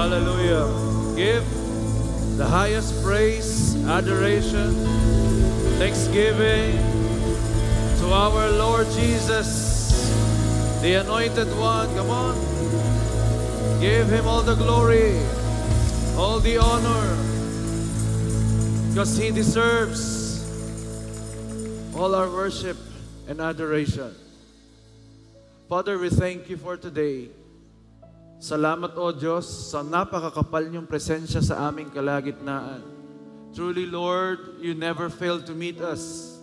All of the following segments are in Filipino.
Hallelujah. Give the highest praise, adoration, thanksgiving to our Lord Jesus, the Anointed One. Come on. Give Him all the glory, all the honor, because He deserves all our worship and adoration. Father, we thank You for today. Salamat, O Diyos, sa napakakapal niyong presensya sa aming kalagitnaan. Truly, Lord, You never fail to meet us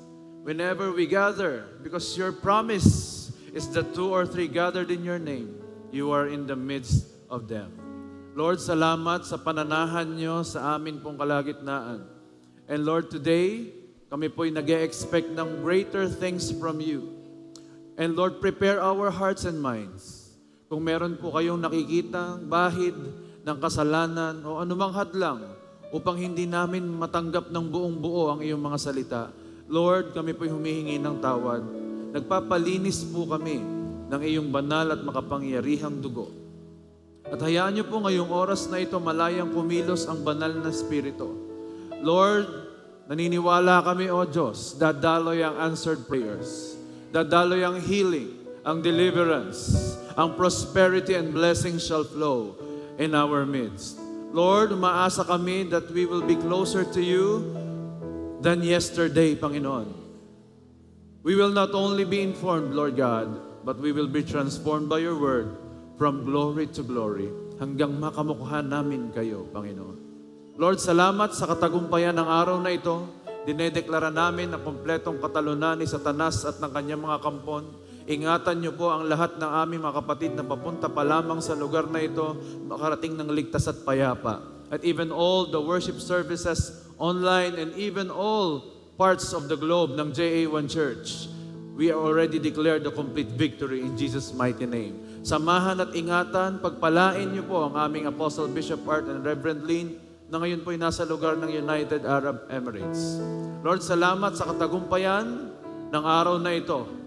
whenever we gather, because Your promise is that 2 or 3 gathered in Your name, You are in the midst of them. Lord, salamat sa pananahan Niyo sa amin pong kalagitnaan. And Lord, today, kami po'y nag-e-expect ng greater things from You. And Lord, prepare our hearts and minds. Kung meron po kayong nakikitang bahid ng kasalanan o anumang hadlang upang hindi namin matanggap ng buong buo ang iyong mga salita, Lord, kami po'y humihingi ng tawad. Nagpapalinis po kami ng iyong banal at makapangyarihang dugo. At hayaan niyo po ngayong oras na ito malayang kumilos ang banal na Espiritu. Lord, naniniwala kami, O Diyos, dadaloy ang answered prayers, dadaloy ang healing, ang deliverance, ang prosperity and blessing shall flow in our midst. Lord, umaasa kami that we will be closer to You than yesterday, Panginoon. We will not only be informed, Lord God, but we will be transformed by Your word from glory to glory hanggang makamukha namin Kayo, Panginoon. Lord, salamat sa katagumpayan ng araw na ito. Dinedeklara namin ang kompletong katalunan ni Satanas at ng kanyang mga kampon. Ingatan niyo po ang lahat ng aming mga kapatid na papunta pa lamang sa lugar na ito, makarating ng ligtas at payapa. At even all the worship services online and even all parts of the globe ng JA1 Church, we already declared the complete victory in Jesus' mighty name. Samahan at ingatan, pagpalain niyo po ang aming Apostle Bishop Art and Reverend Lynn na ngayon po'y nasa lugar ng United Arab Emirates. Lord, salamat sa katagumpayan ng araw na ito.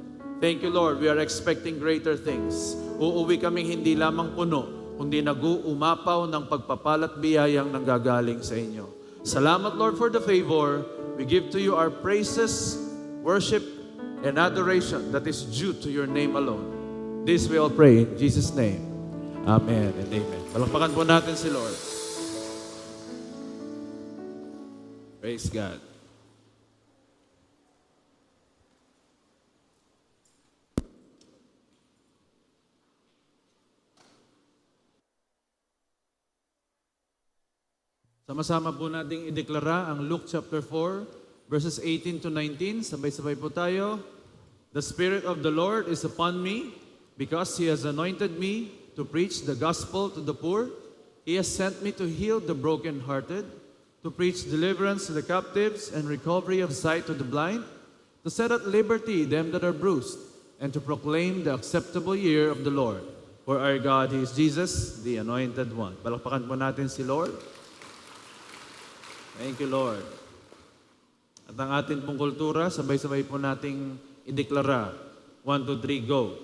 Thank You, Lord. We are expecting greater things. Uuwi kaming hindi lamang puno, kundi nag-uumapaw ng pagpapalat biyayang nanggagaling sa inyo. Salamat, Lord, for the favor. We give to You our praises, worship, and adoration that is due to Your name alone. This we all pray in Jesus' name. Amen and amen. Palakpakan po natin si Lord. Praise God. Sama-sama po nating ideklara ang Luke chapter 4, verses 18 to 19. Sabay-sabay po tayo. The Spirit of the Lord is upon me, because He has anointed me to preach the gospel to the poor. He has sent me to heal the brokenhearted, to preach deliverance to the captives and recovery of sight to the blind, to set at liberty them that are bruised, and to proclaim the acceptable year of the Lord. For our God, He is Jesus, the Anointed One. Palakpakan po natin si Lord. Thank You, Lord. At ang atin pong kultura, sabay-sabay po nating ideklara. 1, 2, 3, go.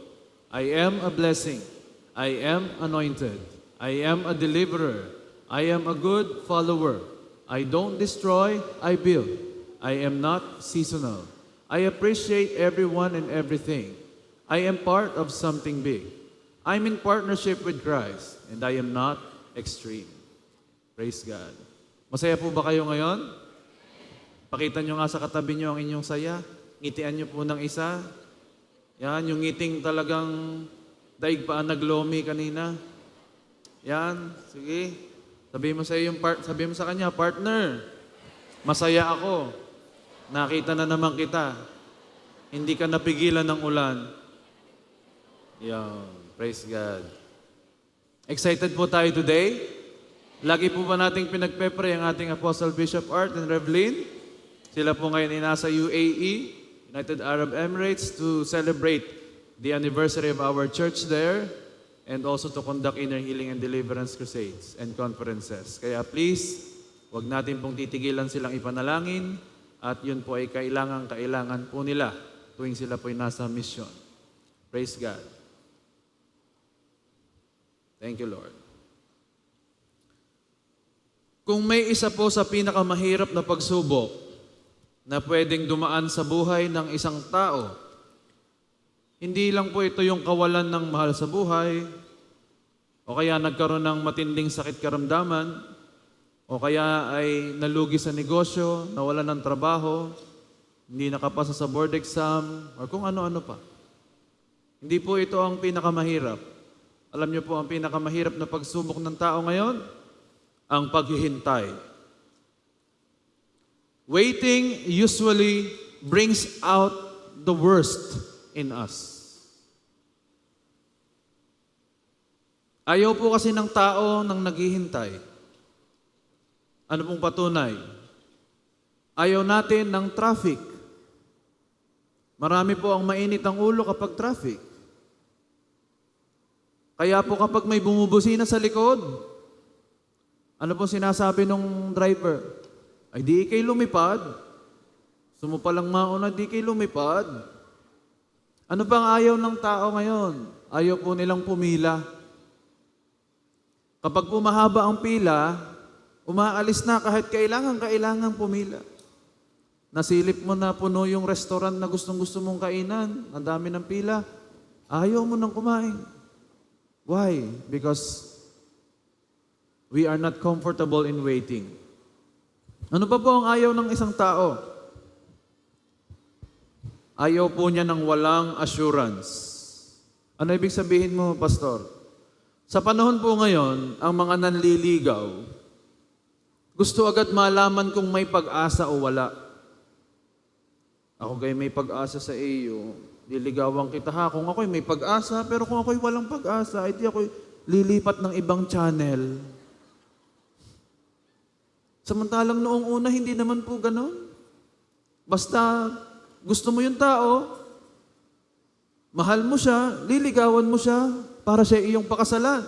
I am a blessing. I am anointed. I am a deliverer. I am a good follower. I don't destroy, I build. I am not seasonal. I appreciate everyone and everything. I am part of something big. I'm in partnership with Christ, and I am not extreme. Praise God. Masaya po ba kayo ngayon? Pakita nyo nga sa katabi nyo ang inyong saya. Ngitian nyo po ng isa. Yan, yung ngiting talagang daig pa ang naglomi kanina. Yan, sige. Sabihin mo sa kanya, partner, masaya ako. Nakita na naman kita. Hindi ka napigilan ng ulan. Yan, praise God. Excited po tayo today? Lagi po ba nating pinagpepray ang ating Apostle Bishop Art and Rev Lynn? Sila po ngayon ay nasa UAE, United Arab Emirates, to celebrate the anniversary of our church there and also to conduct inner healing and deliverance crusades and conferences. Kaya please, wag natin pong titigilan silang ipanalangin at yun po ay kailangan po nila tuwing sila po ay nasa mission. Praise God. Thank you, Lord. Kung may isa po sa pinakamahirap na pagsubok na pwedeng dumaan sa buhay ng isang tao, hindi lang po ito yung kawalan ng mahal sa buhay, o kaya nagkaroon ng matinding sakit karamdaman, o kaya ay nalugi sa negosyo, nawalan ng trabaho, hindi nakapasa sa board exam, o kung ano-ano pa. Hindi po ito ang pinakamahirap. Alam niyo po, ang pinakamahirap na pagsubok ng tao ngayon, ang paghihintay. Waiting usually brings out the worst in us. Ayaw po kasi ng tao nang naghihintay. Ano pong patunay? Ayaw natin ng traffic. Marami po ang mainit ang ulo kapag traffic. Kaya po kapag may bumubusina sa likod, ano po sinasabi ng driver? Ay di kayo lumipad. Sumupalang mauna, di kayo lumipad. Ano bang ayaw ng tao ngayon? Ayaw po nilang pumila. Kapag pumahaba ang pila, umaalis na kahit kailangan pumila. Nasilip mo na puno yung restaurant na gustong-gusto mong kainan, ang dami ng pila, ayaw mo nang kumain. Why? Because we are not comfortable in waiting. Ano pa po ang ayaw ng isang tao? Ayaw po niya ng walang assurance. Ano ibig sabihin mo, Pastor? Sa panahon po ngayon, ang mga nanliligaw, gusto agad malaman kung may pag-asa o wala. Ako kayo may pag-asa sa iyo, liligawan kita ha. Kung ako'y may pag-asa, pero kung ako'y walang pag-asa, ay di ako'y lilipat ng ibang channel. Samantalang noong una, hindi naman po ganon. Basta gusto mo yung tao, mahal mo siya, liligawan mo siya, para siya iyong pakasalan.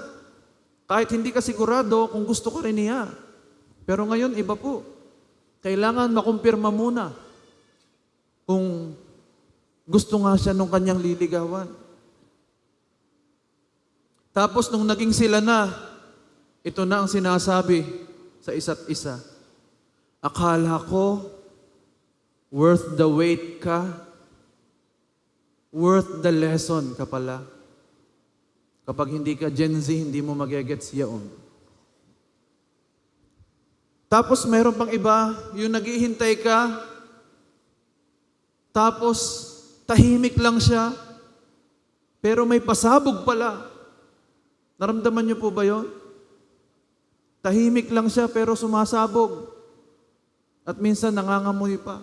Kahit hindi ka sigurado kung gusto ko rin niya. Pero ngayon, iba po. Kailangan makumpirma muna kung gusto nga siya nung kanyang liligawan. Tapos nung naging sila na, ito na ang sinasabi sa isa't isa. Akala ko, worth the wait ka, worth the lesson ka pala. Kapag hindi ka Gen Z, hindi mo magigets yaon. Tapos meron pang iba, yung naghihintay ka, tapos tahimik lang siya, pero may pasabog pala. Naramdaman niyo po ba yun? Tahimik lang siya, pero sumasabog. At minsan nangangamoy pa.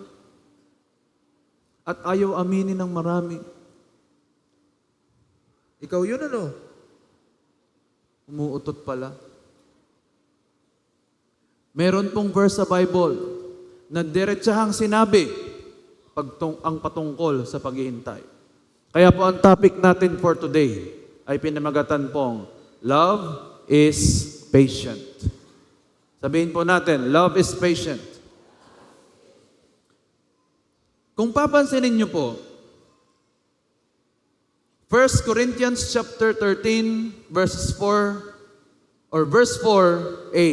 At ayaw aminin ng marami. Ikaw yun ano? Umuutot pala. Meron pong verse sa Bible na diretsahang sinabi ang patungkol sa paghihintay. Kaya po ang topic natin for today ay pinamagatan pong Love is Patient. Sabihin po natin, Love is Patient. Kung papansinin niyo po, 1 Corinthians chapter 13 verses 4 or verse 4a.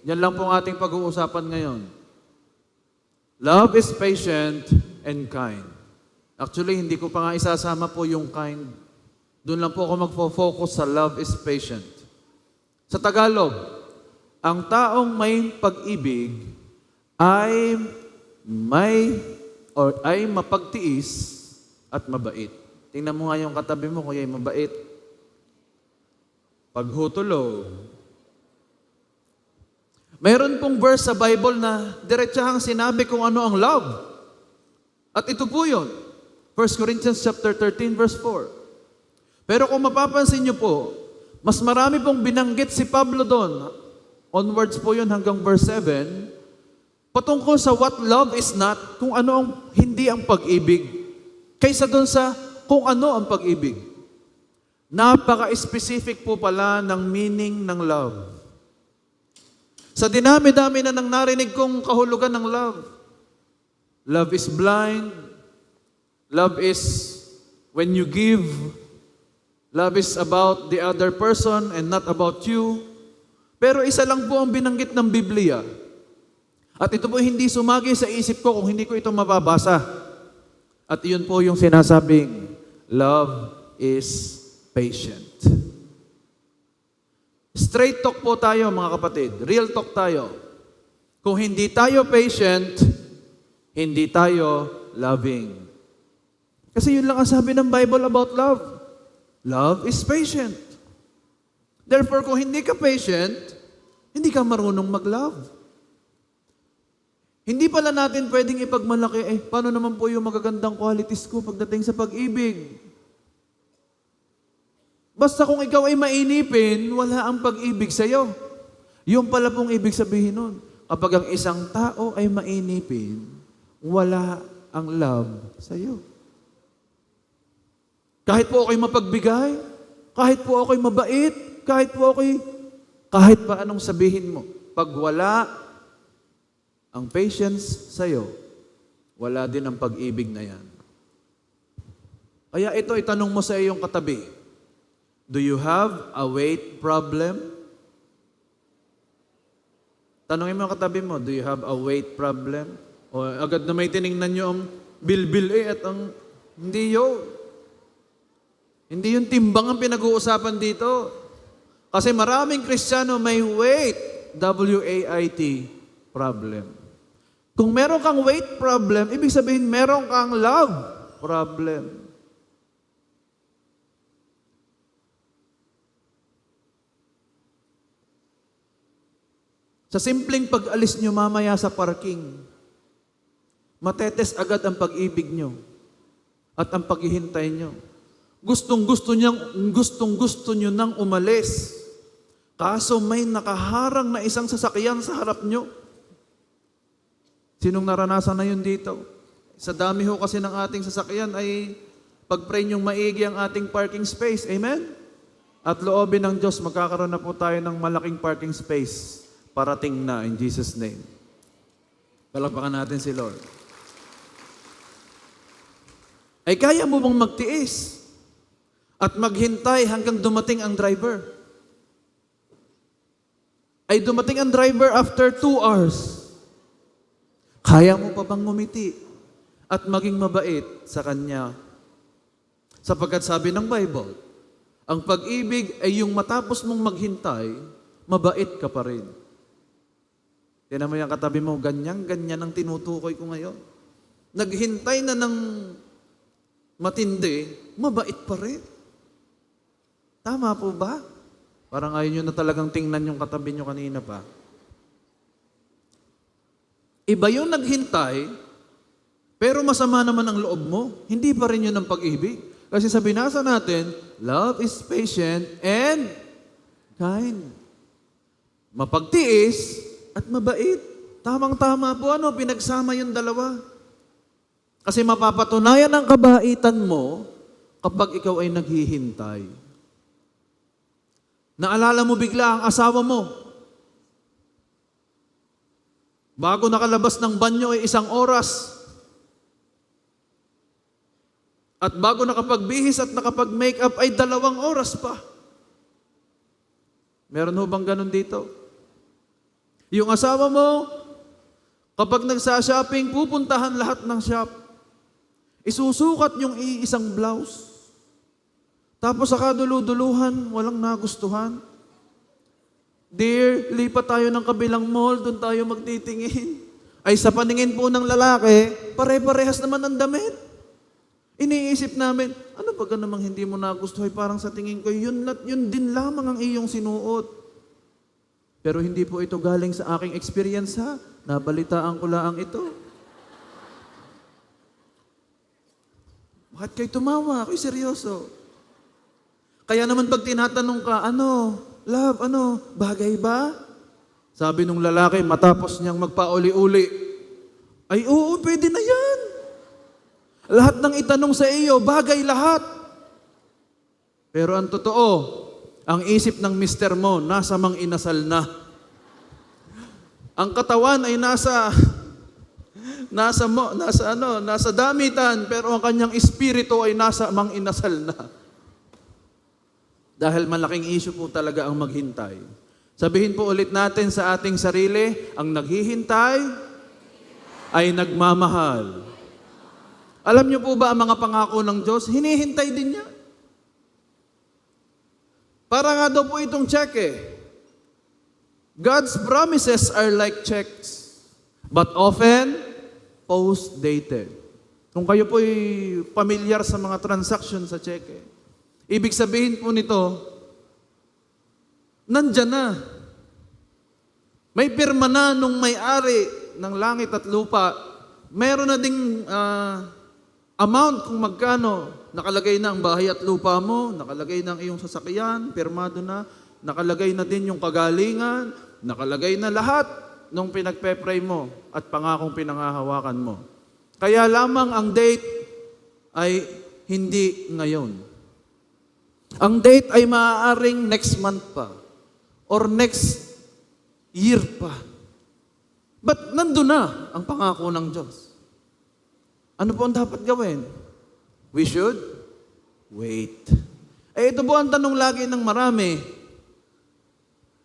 Yan lang po ang ating pag-uusapan ngayon. Love is patient and kind. Actually, hindi ko pa nga isasama po yung kind. Doon lang po ako magfo-focus sa love is patient. Sa Tagalog, ang taong may pag-ibig ay mapagtiis at mabait. Tingnan mo nga yung katabi mo, kaya mabait. Paghutulog. Mayroon pong verse sa Bible na diretsahang sinabi kung ano ang love. At ito po yun. 1 Corinthians chapter 13 verse 4. Pero kung mapapansin niyo po, mas marami pong binanggit si Pablo doon. Onwards po yun hanggang verse 7. Patungkol sa what love is not, kung ano ang hindi ang pag-ibig. Kaysa doon sa kung ano ang pag-ibig. Napaka-specific po pala ng meaning ng love. Sa dinami-dami na nang narinig kong kahulugan ng love. Love is blind. Love is when you give. Love is about the other person and not about you. Pero isa lang po ang binanggit ng Biblia. At ito po hindi sumagi sa isip ko kung hindi ko ito mababasa. At iyon po yung sinasabing, love is patient. Straight talk po tayo mga kapatid. Real talk tayo. Kung hindi tayo patient, hindi tayo loving. Kasi yun lang ang sabi ng Bible about love. Love is patient. Therefore, kung hindi ka patient, hindi ka marunong mag-love. Hindi pala natin pwedeng ipagmalaki, paano naman po yung magagandang qualities ko pagdating sa pag-ibig? Basta kung ikaw ay mainipin, wala ang pag-ibig sa'yo. Yung pala pong ibig sabihin nun. Kapag ang isang tao ay mainipin, wala ang love sa'yo. Kahit po ako'y mapagbigay, kahit po ako'y mabait, kahit pa anong sabihin mo, pag wala ang patience sa'yo, wala din ang pag-ibig na yan. Kaya ito, itanong mo sa iyong katabi, do you have a weight problem? Tanongin mo ang katabi mo, do you have a weight problem? O agad na may tinignan nyo ang bilbil at ang hindi yun. Hindi yung timbang ang pinag-uusapan dito. Kasi maraming Kristiyano may weight, W-A-I-T, problem. Kung meron kang weight problem, ibig sabihin meron kang love problem. Sa simpleng pag-alis nyo mamaya sa parking, matetes agad ang pag-ibig nyo at ang paghihintay nyo. Gustong-gusto nyo nang umalis. Kaso may nakaharang na isang sasakyan sa harap nyo. Sinong naranasan na yun dito? Sa dami ho kasi ng ating sasakyan ay pag-pray nyong maigi ang ating parking space. Amen? At loobin ng Diyos, magkakaroon na po tayo ng malaking parking space. Parating na in Jesus' name. Palakpakan natin si Lord. Ay kaya mo bang magtiis at maghintay hanggang dumating ang driver? Ay dumating ang driver after 2 hours. Kaya mo pa bang ngumiti at maging mabait sa kanya? Sapagkat sabi ng Bible, ang pag-ibig ay yung matapos mong maghintay, mabait ka pa rin. Tinan mo yung katabi mo, ganyan ang tinutukoy ko ngayon. Naghintay na ng matindi, mabait pa rin. Tama po ba? Parang ayaw nyo na talagang tingnan yung katabi nyo kanina pa. Iba yung naghintay, pero masama naman ang loob mo. Hindi pa rin yun ang pag-ibig. Kasi sa binasa natin, love is patient and kind. Mapagtiis at mabait. Tamang-tama po, pinagsama yung dalawa. Kasi mapapatunayan ang kabaitan mo kapag ikaw ay naghihintay. Naalala mo bigla ang asawa mo. Bago nakalabas ng banyo ay 1 oras. At bago nakapagbihis at nakapag-makeup ay 2 oras pa. Meron ho bang ganun dito? Yung asawa mo, kapag nagsa-shopping, pupuntahan lahat ng shop. Isusukat yung isang blouse. Tapos sa kadulu-duluhan, walang nagustuhan. Dear, lipat tayo ng kabilang mall, doon tayo magtitingin. Ay sa paningin po ng lalaki, pare-parehas naman ang damit. Iniisip namin, ano pag namang hindi mo nagustuhan? Parang sa tingin ko, yun din lamang ang iyong sinuot. Pero hindi po ito galing sa aking experience ha. Nabalitaan ko lang ito. Bakit kayo tumawa? Ako'y seryoso. Kaya naman pag tinatanong ka, love, bagay ba? Sabi nung lalaki, matapos niyang magpauli-uli, ay oo, pwede na yan. Lahat ng itanong sa iyo, bagay lahat. Pero ang totoo, ang isip ng mister mo, nasa mang inasal na. Ang katawan ay nasa damitan, pero ang kanyang espiritu ay nasa mang inasal na. Dahil malaking issue po talaga ang maghintay. Sabihin po ulit natin sa ating sarili, ang naghihintay ay nagmamahal. Alam niyo po ba ang mga pangako ng Diyos? Hinihintay din niya. Para nga daw po itong check eh. God's promises are like checks, but often post-dated. Kung kayo po'y pamilyar sa mga transaction sa cheque, ibig sabihin po nito, nandyan na. May pirma na nung may-ari ng langit at lupa. Meron na ding amount kung magkano. Nakalagay na ang bahay at lupa mo, nakalagay na ang iyong sasakyan, pirmado na, nakalagay na din yung kagalingan, nakalagay na lahat nung pinagpe-pray mo at pangakong pinangahawakan mo. Kaya lamang ang date ay hindi ngayon. Ang date ay maaaring next month pa or next year pa. But nandun na ang pangako ng Diyos. Ano po ang dapat gawin? We should wait. Ito po ang tanong lagi ng marami.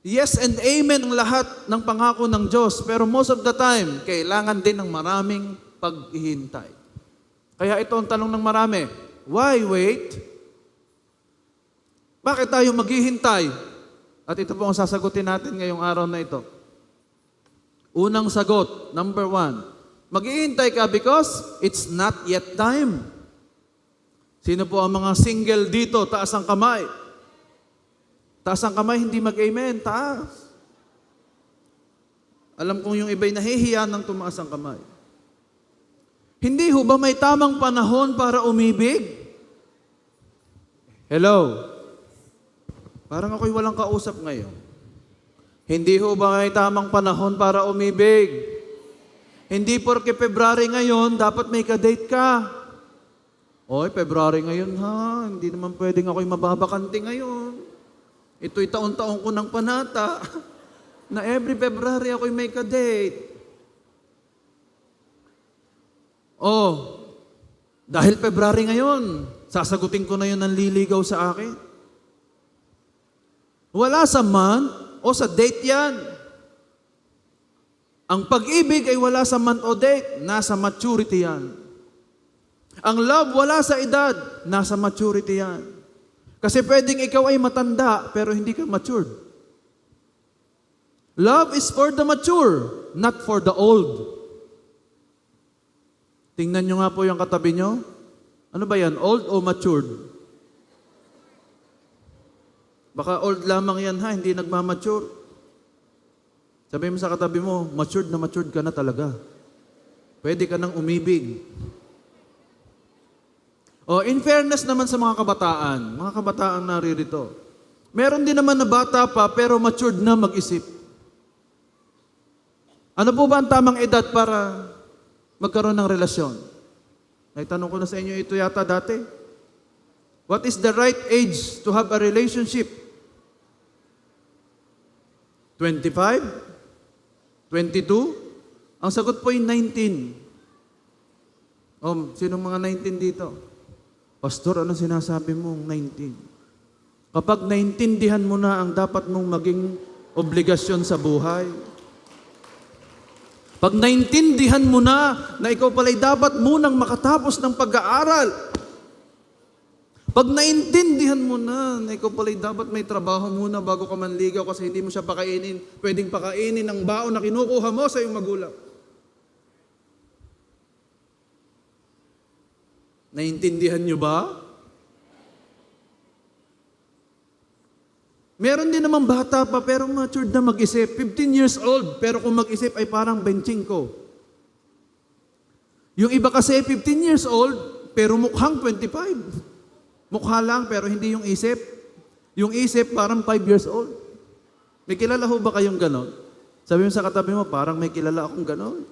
Yes and amen ang lahat ng pangako ng Diyos, pero most of the time, kailangan din ng maraming paghihintay. Kaya ito ang tanong ng marami, why wait? Bakit tayo maghihintay? At ito po ang sasagutin natin ngayong araw na ito. Unang sagot, number 1, maghihintay ka because it's not yet time. Sino po ang mga single dito? Taas ang kamay. Taas ang kamay, hindi mag-amen. Taas. Alam kong yung iba'y nahihiya ng tumaas ang kamay. Hindi ho ba may tamang panahon para umibig? Hello? Parang ako'y walang kausap ngayon. Hindi ho ba may tamang panahon para umibig? Hindi porke February ngayon, dapat may ka-date ka. Oy, February ngayon ha, hindi naman pwedeng ako'y mababakante ngayon. Ito'y taon-taon ko ng panata na every February ako'y may ka-date. Oh, dahil February ngayon, sasagutin ko na yun ang liligaw sa akin. Wala sa month o sa date yan. Ang pag-ibig ay wala sa month o date, nasa maturity yan. Ang love wala sa edad, nasa maturity yan. Kasi pwedeng ikaw ay matanda, pero hindi ka matured. Love is for the mature, not for the old. Tingnan nyo nga po yung katabi nyo. Ano ba yan? Old o matured? Baka old lamang yan ha, hindi nagmamature. Sabi mo sa katabi mo, matured ka na talaga. Pwede ka nang umibig. O, in fairness naman sa mga kabataan naririto. Meron din naman na bata pa, pero matured na mag-isip. Ano po ba ang tamang edad para magkaroon ng relasyon? Naitanong ko na sa inyo ito yata dati. What is the right age to have a relationship? 25? 22? Ang sagot po ay 19. Sinong mga 19 dito? Pastor, ano sinasabi mong 19? Kapag naintindihan mo na ang dapat mong maging obligasyon sa buhay, pag naintindihan mo na ikaw pala'y dapat munang makatapos ng pag-aaral, pag naintindihan mo na ikaw pala'y dapat may trabaho muna bago ka manligaw kasi hindi mo siya pwedeng pakainin ng baon na kinukuha mo sa iyong magulang. Naintindihan nyo ba? Meron din naman bata pa pero matured na mag-isip. 15 years old pero kung mag-isip ay parang 25. Yung iba kasi 15 years old pero mukhang 25. Mukha lang pero hindi yung isip. Yung isip parang 5 years old. May kilala ho ba kayong ganon? Sabi mo sa katabi mo, parang may kilala akong ganon.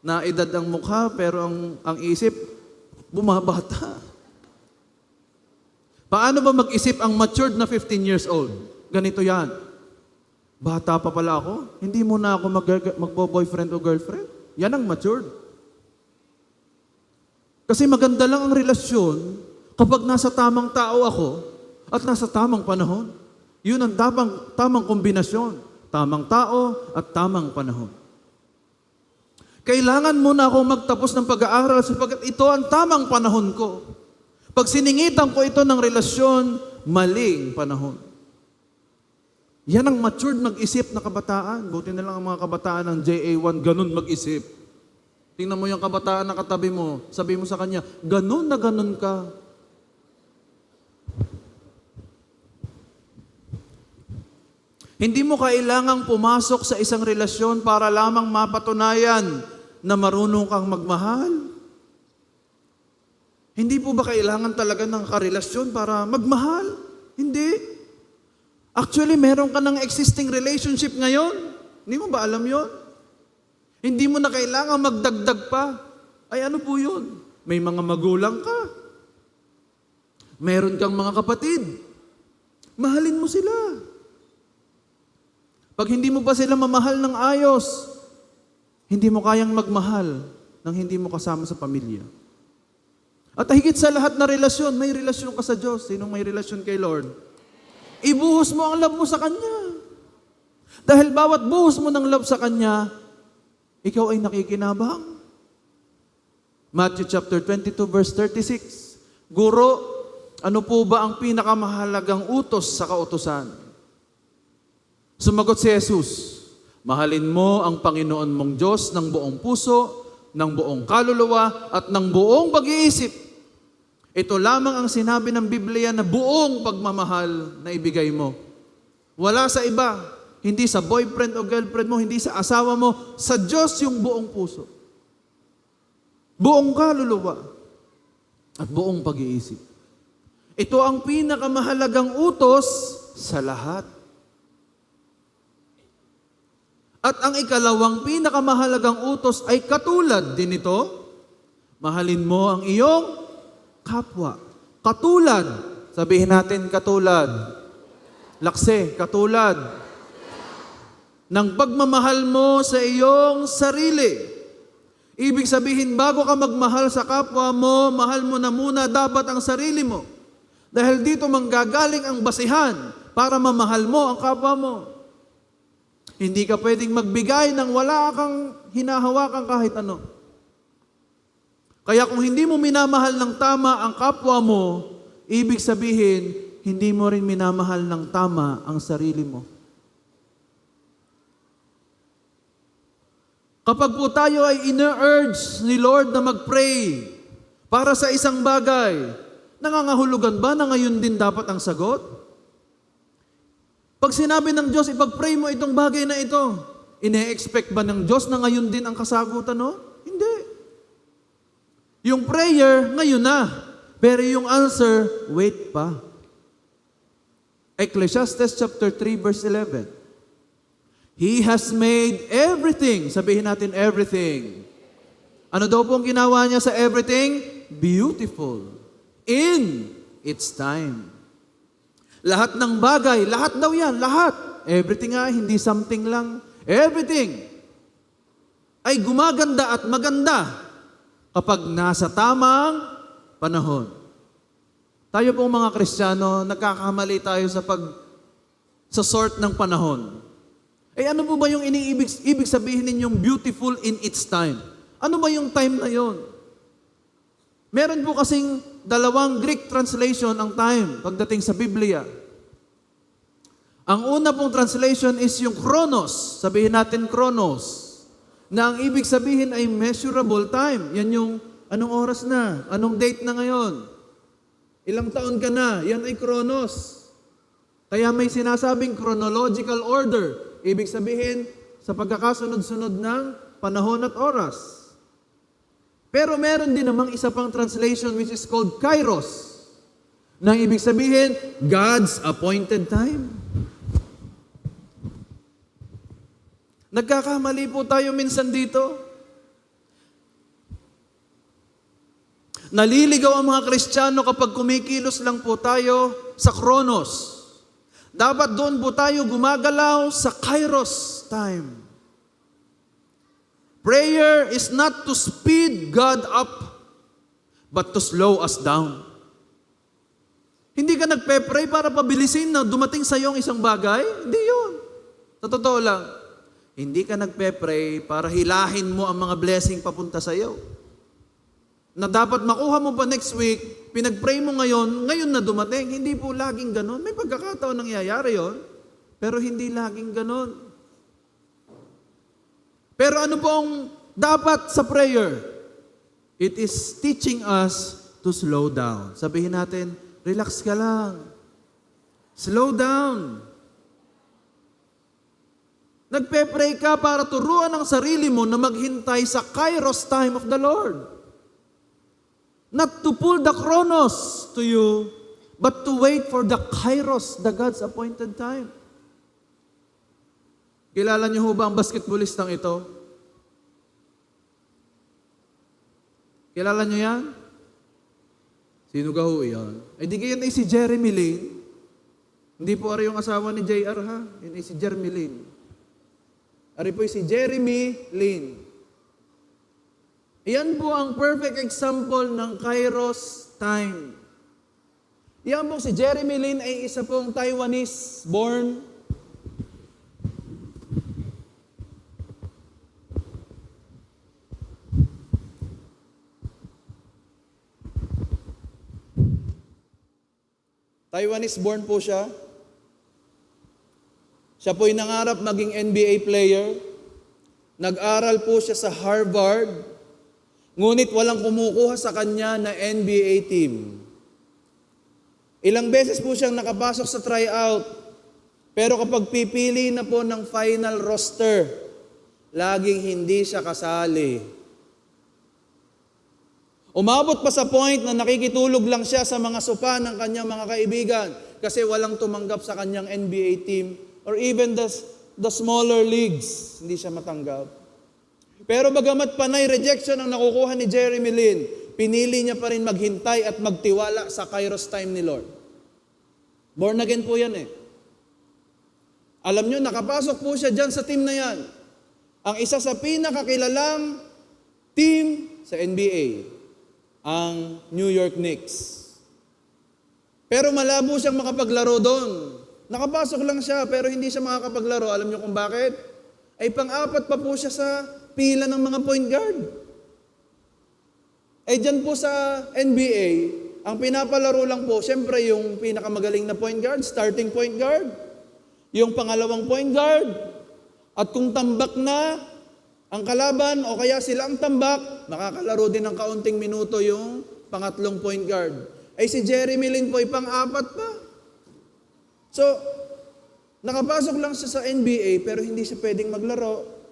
Na edad ang mukha pero ang isip bumabata. Paano ba mag-isip ang matured na 15 years old? Ganito yan. Bata pa pala ako, hindi mo na ako magbo-boyfriend o girlfriend. Yan ang matured. Kasi maganda lang ang relasyon kapag nasa tamang tao ako at nasa tamang panahon. Yun ang tamang kombinasyon. Tamang tao at tamang panahon. Kailangan muna akong magtapos ng pag-aaral sapagkat ito ang tamang panahon ko. Pag siningitan ko ito ng relasyon, maling panahon. Yan ang matured mag-isip na kabataan. Buti na lang ang mga kabataan ng JA1, ganun mag-isip. Tingnan mo yung kabataan na katabi mo, sabi mo sa kanya, ganun na ganun ka. Hindi mo kailangang pumasok sa isang relasyon para lamang mapatunayan na marunong kang magmahal. Hindi po ba kailangan talaga ng karelasyon para magmahal? Hindi. Actually, meron ka ng existing relationship ngayon. Hindi mo ba alam yon? Hindi mo na kailangan magdagdag pa. Ay ano po yun? May mga magulang ka. Meron kang mga kapatid. Mahalin mo sila. Pag hindi mo pa sila mamahal ng ayos, hindi mo kayang magmahal nang hindi mo kasama sa pamilya. At higit sa lahat na relasyon, may relasyon ka sa Diyos. Sinong may relasyon kay Lord? Ibuhos mo ang love mo sa Kanya. Dahil bawat buhos mo ng love sa Kanya, ikaw ay nakikinabang. Matthew chapter 22 verse 36. Guro, ano po ba ang pinakamahalagang utos sa kautusan? Sumagot si Jesus, mahalin mo ang Panginoon mong Diyos ng buong puso, ng buong kaluluwa, at ng buong pag-iisip. Ito lamang ang sinabi ng Biblia na buong pagmamahal na ibigay mo. Wala sa iba, hindi sa boyfriend o girlfriend mo, hindi sa asawa mo, sa Diyos yung buong puso. Buong kaluluwa at buong pag-iisip. Ito ang pinakamahalagang utos sa lahat. At ang ikalawang pinakamahalagang utos ay katulad din ito. Mahalin mo ang iyong kapwa. Katulad. Sabihin natin katulad. Lakse, katulad. Ng pagmamahal mo sa iyong sarili. Ibig sabihin, bago ka magmahal sa kapwa mo, mahal mo na muna dapat ang sarili mo. Dahil dito manggagaling ang basihan para mamahal mo ang kapwa mo. Hindi ka pwedeng magbigay ng wala kang hinahawakan kahit ano. Kaya kung hindi mo minamahal ng tama ang kapwa mo, ibig sabihin, hindi mo rin minamahal ng tama ang sarili mo. Kapag po tayo ay ina-urge ni Lord na mag-pray para sa isang bagay, nangangahulugan ba na ngayon din dapat ang sagot? Pag sinabi ng Diyos, ipag-pray mo itong bagay na ito, ine-expect ba ng Diyos na ngayon din ang kasagutan, no? Hindi. Yung prayer, ngayon na. Pero yung answer, wait pa. Ecclesiastes chapter 3 verse 11. He has made everything. Sabihin natin everything. Ano daw pong ginawa niya sa everything? Beautiful. In its time. Lahat ng bagay, lahat daw yan, lahat. Everything nga, hindi something lang. Everything ay gumaganda at maganda kapag nasa tamang panahon. Tayo pong mga Kristiyano, nagkakamali tayo sa sort ng panahon. Ano po ba yung ibig sabihin ninyong beautiful in its time? Ano ba yung time na yon? Meron po kasing dalawang Greek translation ang time pagdating sa Biblia. Ang una pong translation is yung chronos. Sabihin natin chronos. Na ang ibig sabihin ay measurable time. Yan yung anong oras na, anong date na ngayon. Ilang taon ka na, yan ay chronos. Kaya may sinasabing chronological order. Ibig sabihin, sa pagkakasunod-sunod ng panahon at oras. Pero meron din namang isa pang translation which is called kairos. Na ibig sabihin, God's appointed time. Nagkakamali po tayo minsan dito. Naliligaw ang mga Kristiyano kapag kumikilos lang po tayo sa Kronos. Dapat doon po tayo gumagalaw sa Kairos time. Prayer is not to speed God up, but to slow us down. Hindi ka nagpe-pray para pabilisin na dumating sa iyo ang isang bagay? Hindi yun. Sa totoo lang, hindi ka nagpe-pray para hilahin mo ang mga blessing papunta sa iyo. Na dapat makuha mo pa next week, pinag-pray mo ngayon na dumating. Hindi po laging ganon. May pagkakataon nangyayari yon, pero hindi laging ganon. Pero ano pong dapat sa prayer? It is teaching us to slow down. Sabihin natin, relax ka lang. Slow down. Nagpe-pray ka para turuan ang sarili mo na maghintay sa kairos time of the Lord. Not to pull the chronos to you, but to wait for the kairos, the God's appointed time. Kilala niyo ho ba ang basketballistang ito? Kilala niyo yan? Sino ka ho yan? Ay di kayo na si Jeremy Lin. Hindi po ari yung asawa ni JR ha. Yun ay si Jeremy Lin. Ari po si Jeremy Lin. Yan po ang perfect example ng kairos time. Yan po si Jeremy Lin ay isa pong Taiwanese born. Taiwanese born po siya. Siya po'y nangarap maging NBA player. Nag-aral po siya sa Harvard. Ngunit walang kumukuha sa kanya na NBA team. Ilang beses po siyang nakapasok sa tryout. Pero kapag pipili na po ng final roster, laging hindi siya kasali. Umabot pa sa point na nakikitulog lang siya sa mga sopa ng kanyang mga kaibigan kasi walang tumanggap sa kanyang NBA team or even the smaller leagues, hindi siya matanggap. Pero bagamat panay rejection ang nakukuha ni Jeremy Lin, pinili niya pa rin maghintay at magtiwala sa kairos time ni Lord. Born again po yan eh. Alam niyo, nakapasok po siya dyan sa team na yan. Ang isa sa pinakakilalang team sa NBA, ang New York Knicks. Pero malabo siyang makapaglaro doon. Nakapasok lang siya pero hindi siya makakapaglaro. Alam niyo kung bakit? Ay pang-apat pa po siya sa pila ng mga point guard. Eh dyan po sa NBA, ang pinapalaro lang po, siyempre yung pinakamagaling na point guard, starting point guard, yung pangalawang point guard, at kung tambak na ang kalaban o kaya sila ang tambak, makakalaro din ng kaunting minuto yung pangatlong point guard. Ay si Jeremy Lin po ay pang-apat pa. So, nakapasok lang siya sa NBA pero hindi siya pwedeng maglaro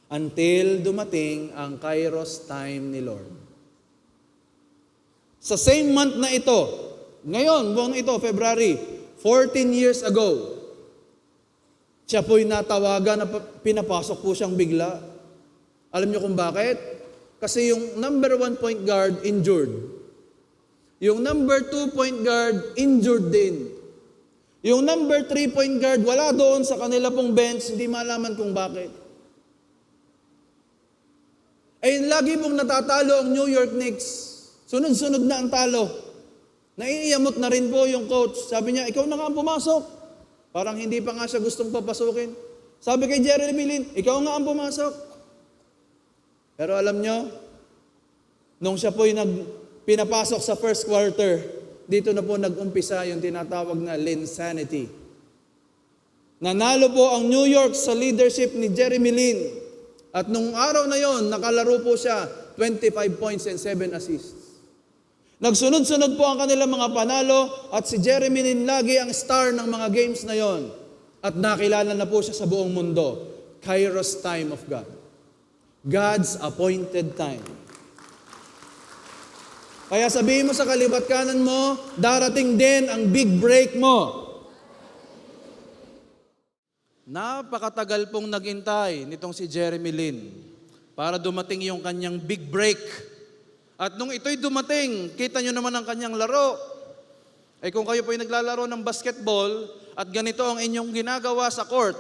until dumating ang kairos time ni Lord. Sa same month na ito, ngayon, buwan ito, February, 14 years ago, siya po'y natawagan na pinapasok po siyang bigla. Alam niyo kung bakit? Kasi yung number 1 point guard injured. Yung number 2 point guard injured din. Yung number 3 point guard wala doon sa kanila pong bench, hindi malaman kung bakit. Ay lagi pong natatalo ang New York Knicks. Sunod-sunod na ang talo. Naiiyamot na rin po yung coach. Sabi niya, ikaw na nga ang pumasok. Parang hindi pa nga siya gustong papasukin. Sabi kay Jeremy Lin, ikaw nga ang pumasok. Pero alam nyo, nung siya po'y pinapasok sa first quarter, dito na po nag-umpisa yung tinatawag na Linsanity. Nanalo po ang New York sa leadership ni Jeremy Lin. At nung araw na yon, nakalaro po siya 25 points and 7 assists. Nagsunod-sunod po ang kanilang mga panalo at si Jeremy Lin lagi ang star ng mga games na yon. At nakilala na po siya sa buong mundo. Kairos time of God. God's appointed time. Kaya sabihin mo sa kalibat kanan mo, darating din ang big break mo. Napakatagal pong naghintay nitong si Jeremy Lin para dumating yung kanyang big break. At nung ito'y dumating, kita nyo naman ang kanyang laro. Ay kung kayo po'y naglalaro ng basketball at ganito ang inyong ginagawa sa court,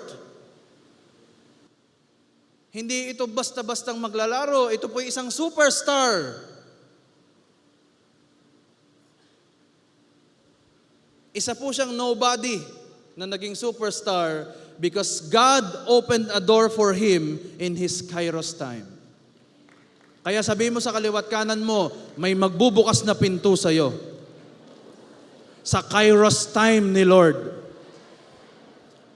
hindi ito basta-bastang maglalaro, ito po'y isang superstar. Isa po siyang nobody na naging superstar because God opened a door for him in His Kairos time. Kaya sabihin mo sa kaliwat kanan mo, may magbubukas na pinto sa'yo. Sa Kairos time ni Lord.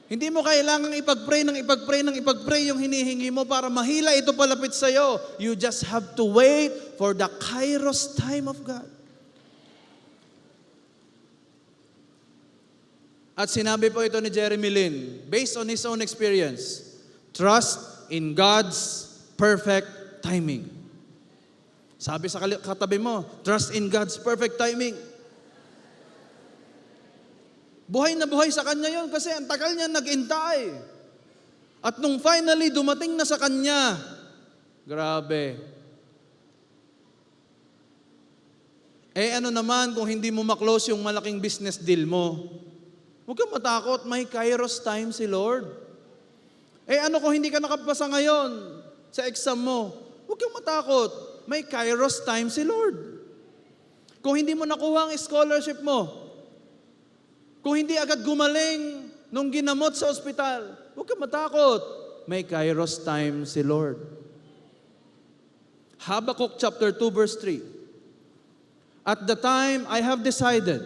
Hindi mo kailangang ipag-pray yung hinihingi mo para mahila ito palapit sa'yo. You just have to wait for the Kairos time of God. At sinabi po ito ni Jeremy Lin, based on his own experience, trust in God's perfect timing. Sabi sa katabi mo, trust in God's perfect timing. Buhay na buhay sa kanya yon kasi ang tagal niya nag-intay. At nung finally dumating na sa kanya, grabe. Ano naman kung hindi mo maklose yung malaking business deal mo? Huwag kang matakot, may Kairos time si Lord. Ano kung hindi ka nakapasa ngayon sa exam mo? Huwag kang matakot, may Kairos time si Lord. Kung hindi mo nakuha ang scholarship mo, kung hindi agad gumaling nung ginamot sa ospital, huwag kang matakot. May Kairos time si Lord. Habakkuk chapter 2 verse 3. At the time I have decided,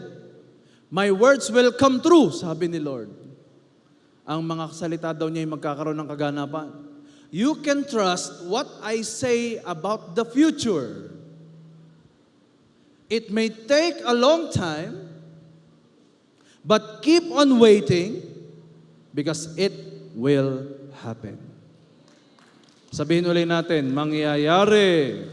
my words will come true, sabi ni Lord. Ang mga salita daw niya ay magkakaroon ng kaganapan. You can trust what I say about the future. It may take a long time, but keep on waiting because it will happen. Sabihin ulit natin, mangyayari.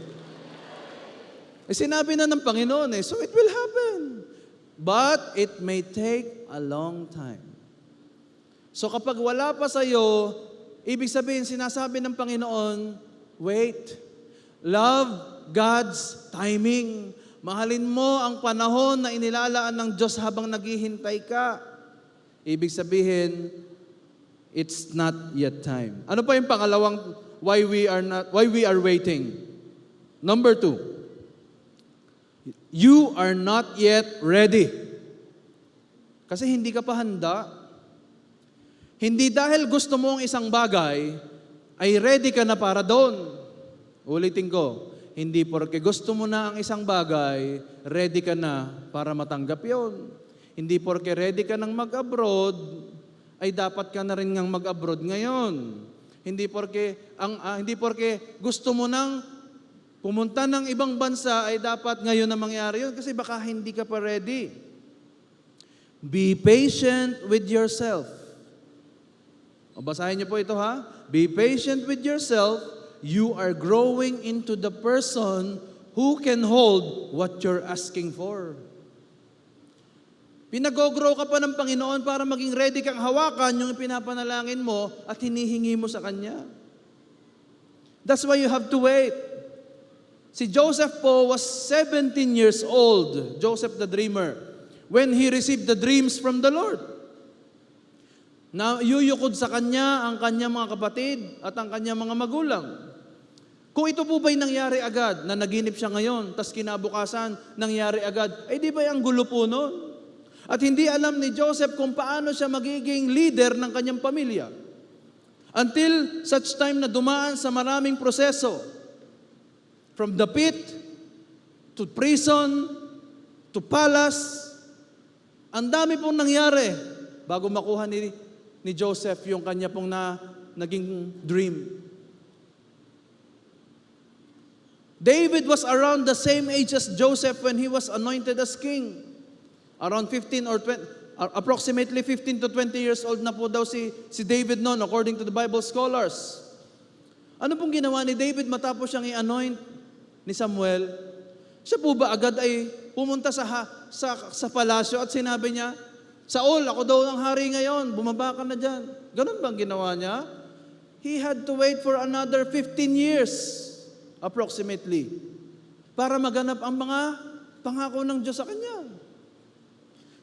Sinabi na ng Panginoon so it will happen. But it may take a long time. So kapag wala pa sa'yo, ibig sabihin, sinasabi ng Panginoon, wait. Love God's timing. Mahalin mo ang panahon na inilalaan ng Diyos habang naghihintay ka. Ibig sabihin, it's not yet time. Ano pa yung pangalawang why we are waiting? Number 2, you are not yet ready. Kasi hindi ka pa handa. Hindi dahil gusto mo ang isang bagay, ay ready ka na para doon. Ulitin ko, hindi porke gusto mo na ang isang bagay, ready ka na para matanggap yon. Hindi porke ready ka nang mag-abroad, ay dapat ka na rin ngang mag-abroad ngayon. Hindi porke gusto mo nang pumunta ng ibang bansa, ay dapat ngayon na mangyari yun kasi baka hindi ka pa ready. Be patient with yourself. O basahin niyo po ito ha. Be patient with yourself. You are growing into the person who can hold what you're asking for. Pinag-grow ka pa ng Panginoon para maging ready kang hawakan yung pinapanalangin mo at hinihingi mo sa Kanya. That's why you have to wait. Si Joseph po was 17 years old, Joseph the dreamer, when he received the dreams from the Lord. Na yuyukod sa kanya ang kanyang mga kapatid at ang kanyang mga magulang. Kung ito po ba'y nangyari agad, na naginip siya ngayon, tas kinabukasan, nangyari agad, di ba ang gulo po nun? At hindi alam ni Joseph kung paano siya magiging leader ng kanyang pamilya. Until such time na dumaan sa maraming proseso. From the pit, to prison, to palace. Ang dami pong nangyari bago makuha ni Joseph yung kanya pong naging dream. David was around the same age as Joseph when he was anointed as king. Around 15 or 20, approximately 15 to 20 years old na po daw si David noon, according to the Bible scholars. Ano pong ginawa ni David matapos siyang i-anoint ni Samuel? Siya po ba agad ay pumunta sa palasyo at sinabi niya, Saul, ako daw ang hari ngayon, bumaba ka na dyan. Ganun bang ginawa niya? He had to wait for another 15 years, approximately, para maganap ang mga pangako ng Diyos sa kanya.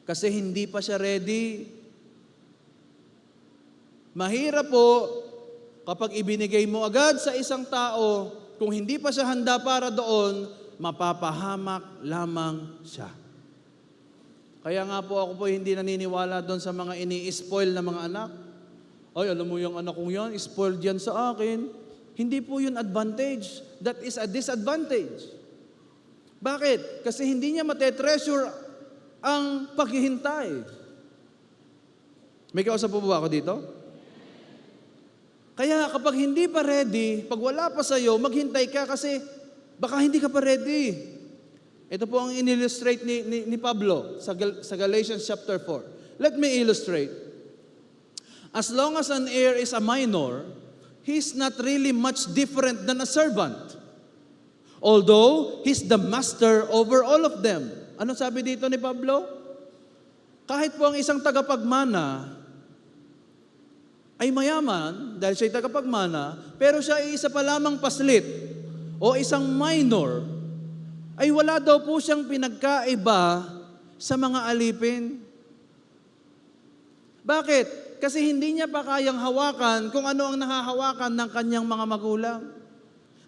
Kasi hindi pa siya ready. Mahirap po kapag ibinigay mo agad sa isang tao, kung hindi pa siya handa para doon, mapapahamak lamang siya. Kaya nga po ako po hindi naniniwala doon sa mga ini-spoil na mga anak. Ay, alam mo yung anak kong yan, spoiled yan sa akin. Hindi po yun advantage. That is a disadvantage. Bakit? Kasi hindi niya matetreasure ang paghihintay. May kausap po ba ako dito? Kaya kapag hindi pa ready, pag wala pa sa'yo, maghintay ka kasi baka hindi ka pa ready. Ito po ang in-illustrate ni Pablo sa Galatians chapter 4. Let me illustrate. As long as an heir is a minor, he's not really much different than a servant. Although, he's the master over all of them. Ano sabi dito ni Pablo? Kahit po ang isang tagapagmana ay mayaman, dahil siya'y tagapagmana, pero siya ay isa pa lamang paslit o isang minor, ay wala daw po siyang pinagkaiba sa mga alipin. Bakit? Kasi hindi niya pa kayang hawakan kung ano ang nahahawakan ng kanyang mga magulang.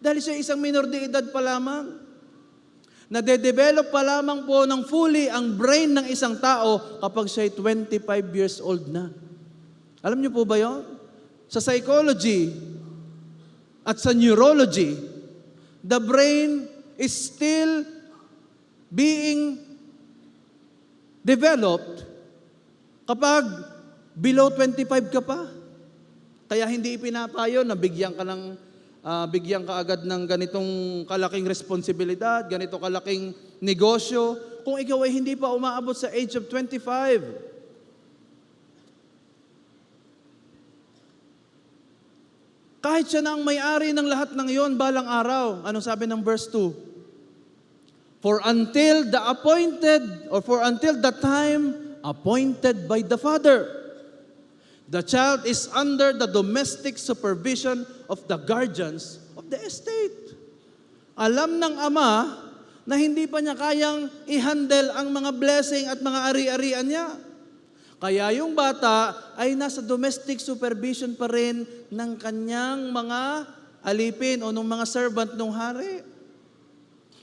Dahil siya isang minor de edad pa lamang. Nade-develop pa lamang po ng fully ang brain ng isang tao kapag siya'y 25 years old na. Alam niyo po ba yun? Sa psychology at sa neurology, the brain is still being developed kapag below 25 ka pa. Kaya hindi ipinapayo na bigyan ka agad ng ganitong kalaking responsibilidad, ganito kalaking negosyo, kung ikaw ay hindi pa umaabot sa age of 25. Kahit siya na ang may-ari ng lahat ng iyon balang araw. Anong sabi ng verse 2? For until the time appointed by the father, the child is under the domestic supervision of the guardians of the estate. Alam ng ama na hindi pa niya kayang i-handle ang mga blessing at mga ari-arian niya. Kaya yung bata ay nasa domestic supervision pa rin ng kanyang mga alipin o ng mga servant ng hari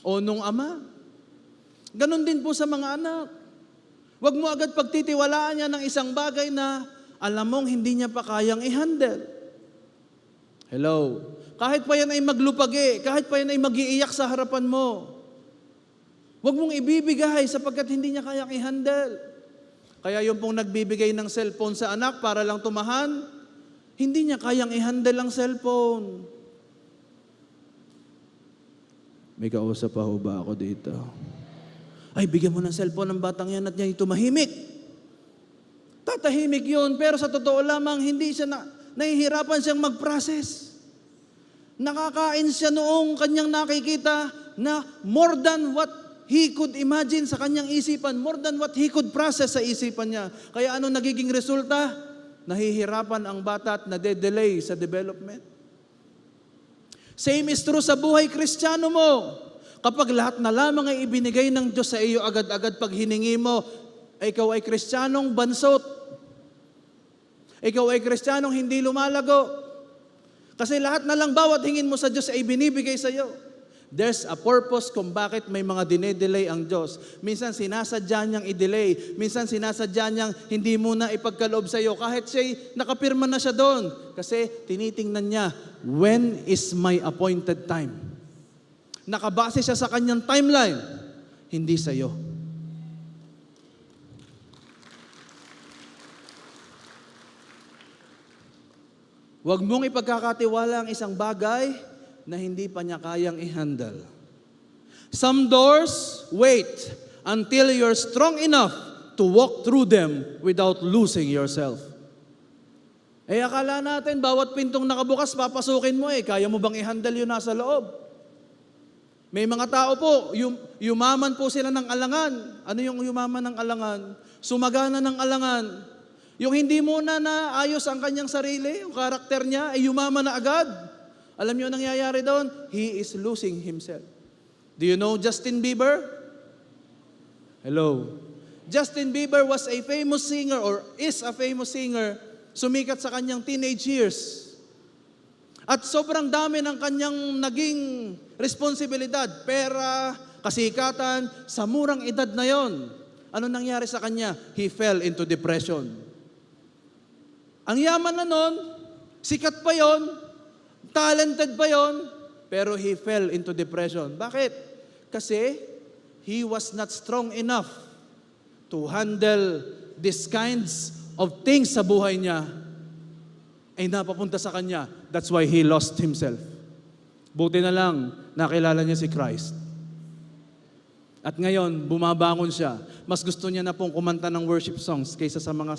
o ng ama. Ganon din po sa mga anak. Huwag mo agad pagtitiwalaan niya ng isang bagay na alam mong hindi niya pa kayang i-handle. Hello? Kahit pa yan ay maglupagi, kahit pa yan ay mag-iiyak sa harapan mo, huwag mong ibibigay sapagkat hindi niya kayang i-handle. Kaya yung pong nagbibigay ng cellphone sa anak para lang tumahan, hindi niya kayang i-handle ang cellphone. May kausap pa ho ba ako dito? Ay, bigyan mo ng cellphone ng batang yan at niya tumahimik. Tatahimik yun, pero sa totoo lamang, hindi siya nahihirapan siyang mag-process. Nakakain siya noong kanyang nakikita na more than what he could imagine sa kanyang isipan, more than what he could process sa isipan niya. Kaya ano nagiging resulta? Nahihirapan ang bata at nade-delay sa development. Same is true sa buhay Kristiyano mo. Kapag lahat na lamang ay ibinigay ng Diyos sa iyo agad-agad pag hiningi mo, ikaw ay Kristiyanong bansot. Ikaw ay Kristiyanong hindi lumalago. Kasi lahat na lang bawat hingin mo sa Diyos ay binibigay sa iyo. There's a purpose kung bakit may mga dinedelay ang Diyos. Minsan sinasadya niyang i-delay. Minsan sinasadya niyang hindi muna ipagkaloob sa iyo. Kahit siya'y nakapirma na siya doon. Kasi tinitingnan niya, when is my appointed time? Nakabase siya sa kanyang timeline, hindi sa iyo. Huwag mong ipagkakatiwala ang isang bagay na hindi pa niya kayang i-handle. Some doors, wait until you're strong enough to walk through them without losing yourself. Akala natin, bawat pintong nakabukas, papasukin mo kaya mo bang i-handle yun nasa loob? May mga tao po, yumaman po sila ng alangan. Ano yung yumaman ng alangan? Sumagana ng alangan. Yung hindi muna na ayos ang kanyang sarili, yung karakter niya, ay yumaman na agad. Alam niyo ang nangyayari doon? He is losing himself. Do you know Justin Bieber? Hello. Justin Bieber was a famous singer or is a famous singer, sumikat sa kanyang teenage years. At sobrang dami ng kanyang naging responsibilidad, pera, kasikatan, sa murang edad na yon. Ano nangyari sa kanya? He fell into depression. Ang yaman na nun, sikat pa yon, talented pa yon, pero he fell into depression. Bakit? Kasi he was not strong enough to handle these kinds of things sa buhay niya ay napapunta sa kanya. That's why he lost himself. Buti na lang, nakilala niya si Christ. At ngayon, bumabangon siya. Mas gusto niya na pong kumanta ng worship songs kaysa sa mga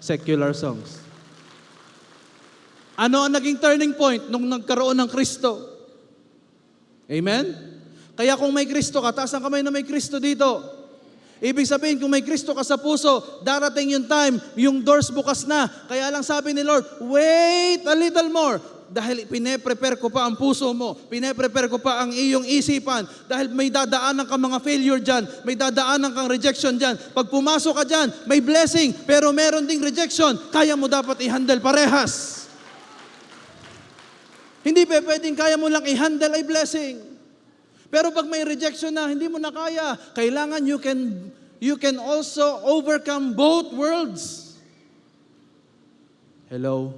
secular songs. Ano ang naging turning point nung nagkaroon ng Kristo? Amen? Kaya kung may Kristo ka, taas ang kamay na may Kristo dito. Ibig sabihin, kung may Kristo ka sa puso, darating yung time, yung doors bukas na. Kaya lang sabi ni Lord, wait a little more. Dahil pine-prepare ko pa ang puso mo, pine-prepare ko pa ang iyong isipan, dahil may dadaanan kang mga failure dyan, may dadaanan kang rejection dyan. Pag pumasok ka dyan, may blessing, pero meron ding rejection. Kaya mo dapat i-handle parehas. Hindi pwedeng kaya mo lang i-handle ay blessing. Pero pag may rejection na, hindi mo na kaya. Kailangan you can also overcome both worlds. Hello?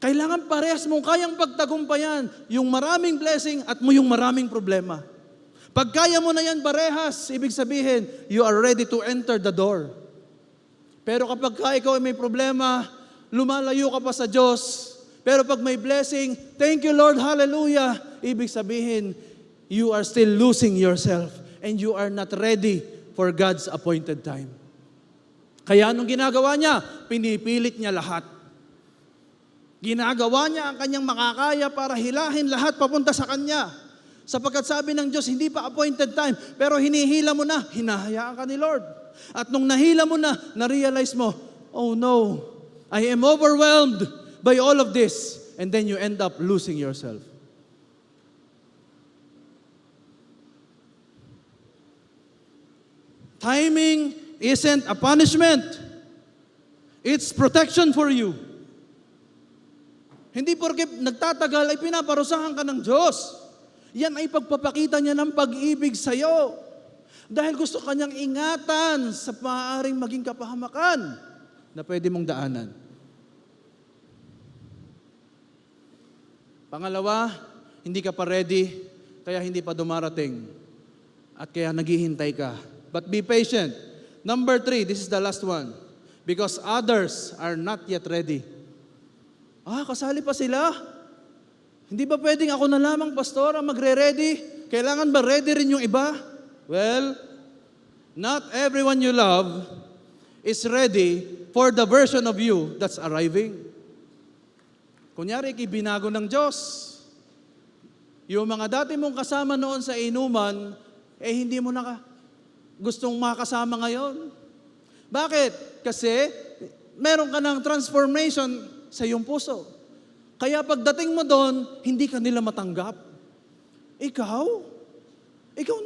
Kailangan parehas mong kayang pagtagumpayan yung maraming blessing at mo yung maraming problema. Pag kaya mo na yan parehas, ibig sabihin, you are ready to enter the door. Pero kapag ikaw ay may problema, lumalayo ka pa sa Diyos. Pero pag may blessing, thank you Lord, hallelujah. Ibig sabihin, you are still losing yourself and you are not ready for God's appointed time. Kaya anong ginagawa niya? Pinipilit niya lahat. Ginagawa niya ang kanyang makakaya para hilahin lahat papunta sa kanya. Sapagkat sabi ng Diyos, hindi pa appointed time, pero hinihila mo na, hinahayaan ka ni Lord. At nung nahila mo na, na-realize mo, oh no, I am overwhelmed by all of this. And then you end up losing yourself. Timing isn't a punishment. It's protection for you. Hindi porke nagtatagal ay pinaparusahan ka ng Diyos. Yan ay pagpapakita niya ng pag-ibig sa iyo. Dahil gusto kanyang ingatan sa maaaring maging kapahamakan na pwede mong daanan. Pangalawa, hindi ka pa ready, kaya hindi pa dumarating. At kaya naghihintay ka. But be patient. Number 3, this is the last one. Because others are not yet ready. Kasali pa sila? Hindi ba pwedeng ako na lamang, pastor, ang magre-ready? Kailangan ba ready rin yung iba? Well, not everyone you love is ready for the version of you that's arriving. Kunyari, binago ng Diyos. Yung mga dati mong kasama noon sa inuman, hindi mo na gustong makasama ngayon. Bakit? Kasi meron ka ng transformation sa iyong puso. Kaya pagdating mo doon, hindi ka nila matanggap. Ikaw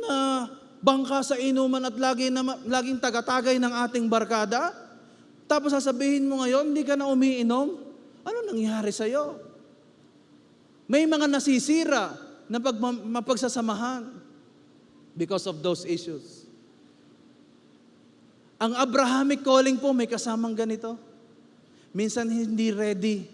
na bangka sa inuman at laging tagatagay ng ating barkada, tapos sasabihin mo ngayon, hindi ka na umiinom, ano nangyari sa iyo? May mga nasisira na mapagsasamahan because of those issues. Ang Abrahamic calling po, may kasamang ganito. Minsan hindi ready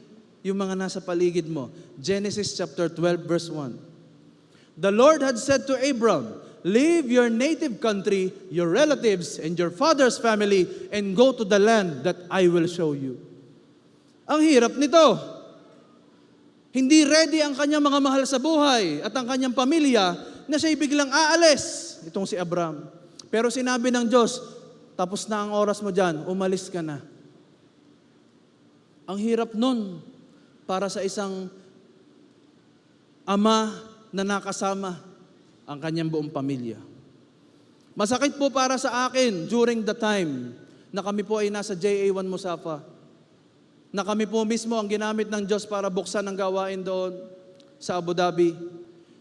yung mga nasa paligid mo. Genesis chapter 12 verse 1. The Lord had said to Abram, leave your native country, your relatives, and your father's family, and go to the land that I will show you. Ang hirap nito. Hindi ready ang kanyang mga mahal sa buhay at ang kanyang pamilya na siya'y biglang aalis. Itong si Abram. Pero sinabi ng Diyos, tapos na ang oras mo dyan, umalis ka na. Ang hirap nun para sa isang ama na nakasama ang kanyang buong pamilya. Masakit po para sa akin during the time na kami po ay nasa JA1 Musafa, na kami po mismo ang ginamit ng Diyos para buksan ang gawain doon sa Abu Dhabi.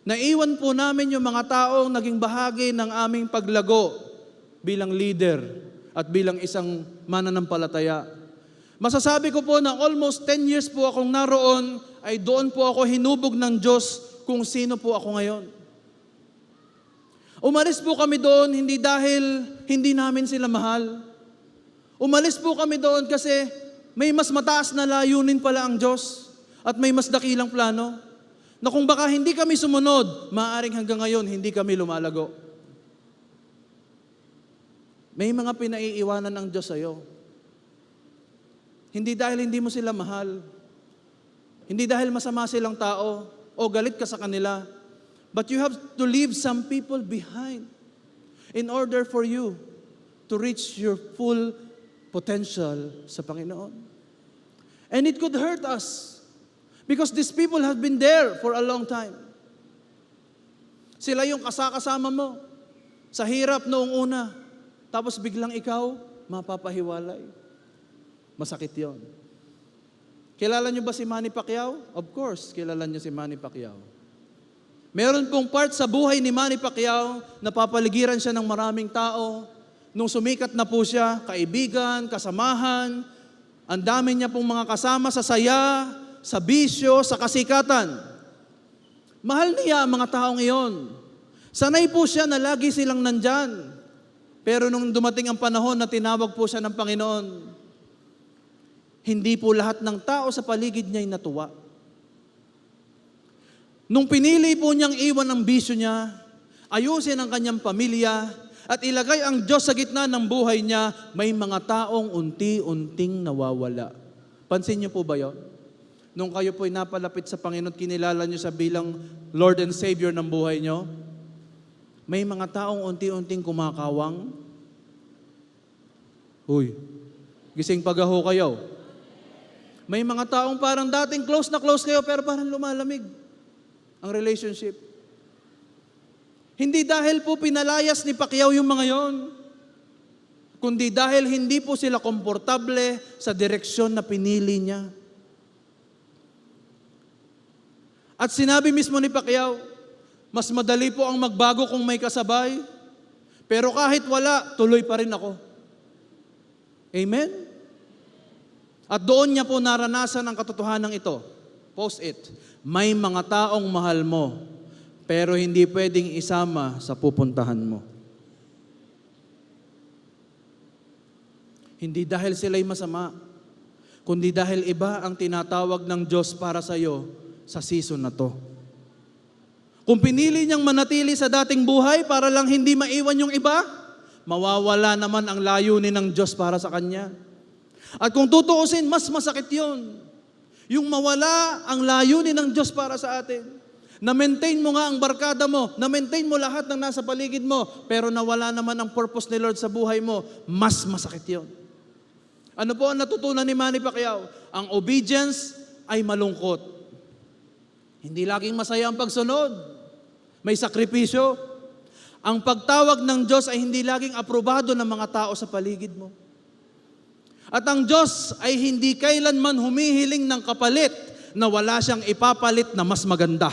Naiwan po namin yung mga taong naging bahagi ng aming paglago bilang leader at bilang isang mananampalataya. Masasabi ko po na almost 10 years po akong naroon, ay doon po ako hinubog ng Diyos kung sino po ako ngayon. Umalis po kami doon hindi dahil hindi namin sila mahal. Umalis po kami doon kasi may mas mataas na layunin pala ang Diyos at may mas dakilang plano na kung baka hindi kami sumunod, maaaring hanggang ngayon hindi kami lumalago. May mga pinaiiwanan ng Diyos sa'yo. Hindi dahil hindi mo sila mahal. Hindi dahil masama silang tao o galit ka sa kanila. But you have to leave some people behind in order for you to reach your full potential sa Panginoon. And it could hurt us because these people have been there for a long time. Sila yung kasama mo sa hirap noong una. Tapos biglang ikaw, mapapahiwalay. Masakit yon. Kilala nyo ba si Manny Pacquiao? Of course, kilala nyo si Manny Pacquiao. Meron pong part sa buhay ni Manny Pacquiao na papaligiran siya ng maraming tao. Nung sumikat na po siya, kaibigan, kasamahan, ang dami niya pong mga kasama sa saya, sa bisyo, sa kasikatan. Mahal niya ang mga taong iyon. Sanay po siya na lagi silang nandyan. Pero nung dumating ang panahon na tinawag po siya ng Panginoon, hindi po lahat ng tao sa paligid niya'y natuwa. Nung pinili po niyang iwan ang bisyo niya, ayusin ang kanyang pamilya, at ilagay ang Diyos sa gitna ng buhay niya, may mga taong unti-unting nawawala. Pansin niyo po ba yun? Nung kayo po'y napalapit sa Panginoon, kinilala niyo siya bilang Lord and Savior ng buhay niyo, may mga taong unti-unting kumakawang. Uy, gising pagaho kayo. May mga taong parang dating close na close kayo, pero parang lumalamig ang relationship. Hindi dahil po pinalayas ni Pacquiao yung mga yon, kundi dahil hindi po sila komportable sa direksyon na pinili niya. At sinabi mismo ni Pacquiao, mas madali po ang magbago kung may kasabay, pero kahit wala, tuloy pa rin ako. Amen? At doon niya po naranasan ang katotohanan ito. Post it. May mga taong mahal mo, pero hindi pwedeng isama sa pupuntahan mo. Hindi dahil sila'y masama, kundi dahil iba ang tinatawag ng Diyos para sa iyo sa season na to. Kung pinili niyang manatili sa dating buhay para lang hindi maiwan yung iba, mawawala naman ang layunin ng Diyos para sa kanya. At kung tutuusin, mas masakit yun. Yung mawala ang layunin ng Diyos para sa atin. Na-maintain mo nga ang barkada mo, na-maintain mo lahat ng nasa paligid mo, pero nawala naman ang purpose ni Lord sa buhay mo, mas masakit yun. Ano po ang natutunan ni Manny Pacquiao? Ang obedience ay malungkot. Hindi laging masaya ang pagsunod. May sakripisyo. Ang pagtawag ng Diyos ay hindi laging aprobado ng mga tao sa paligid mo. At ang Diyos ay hindi kailanman humihiling ng kapalit na wala siyang ipapalit na mas maganda.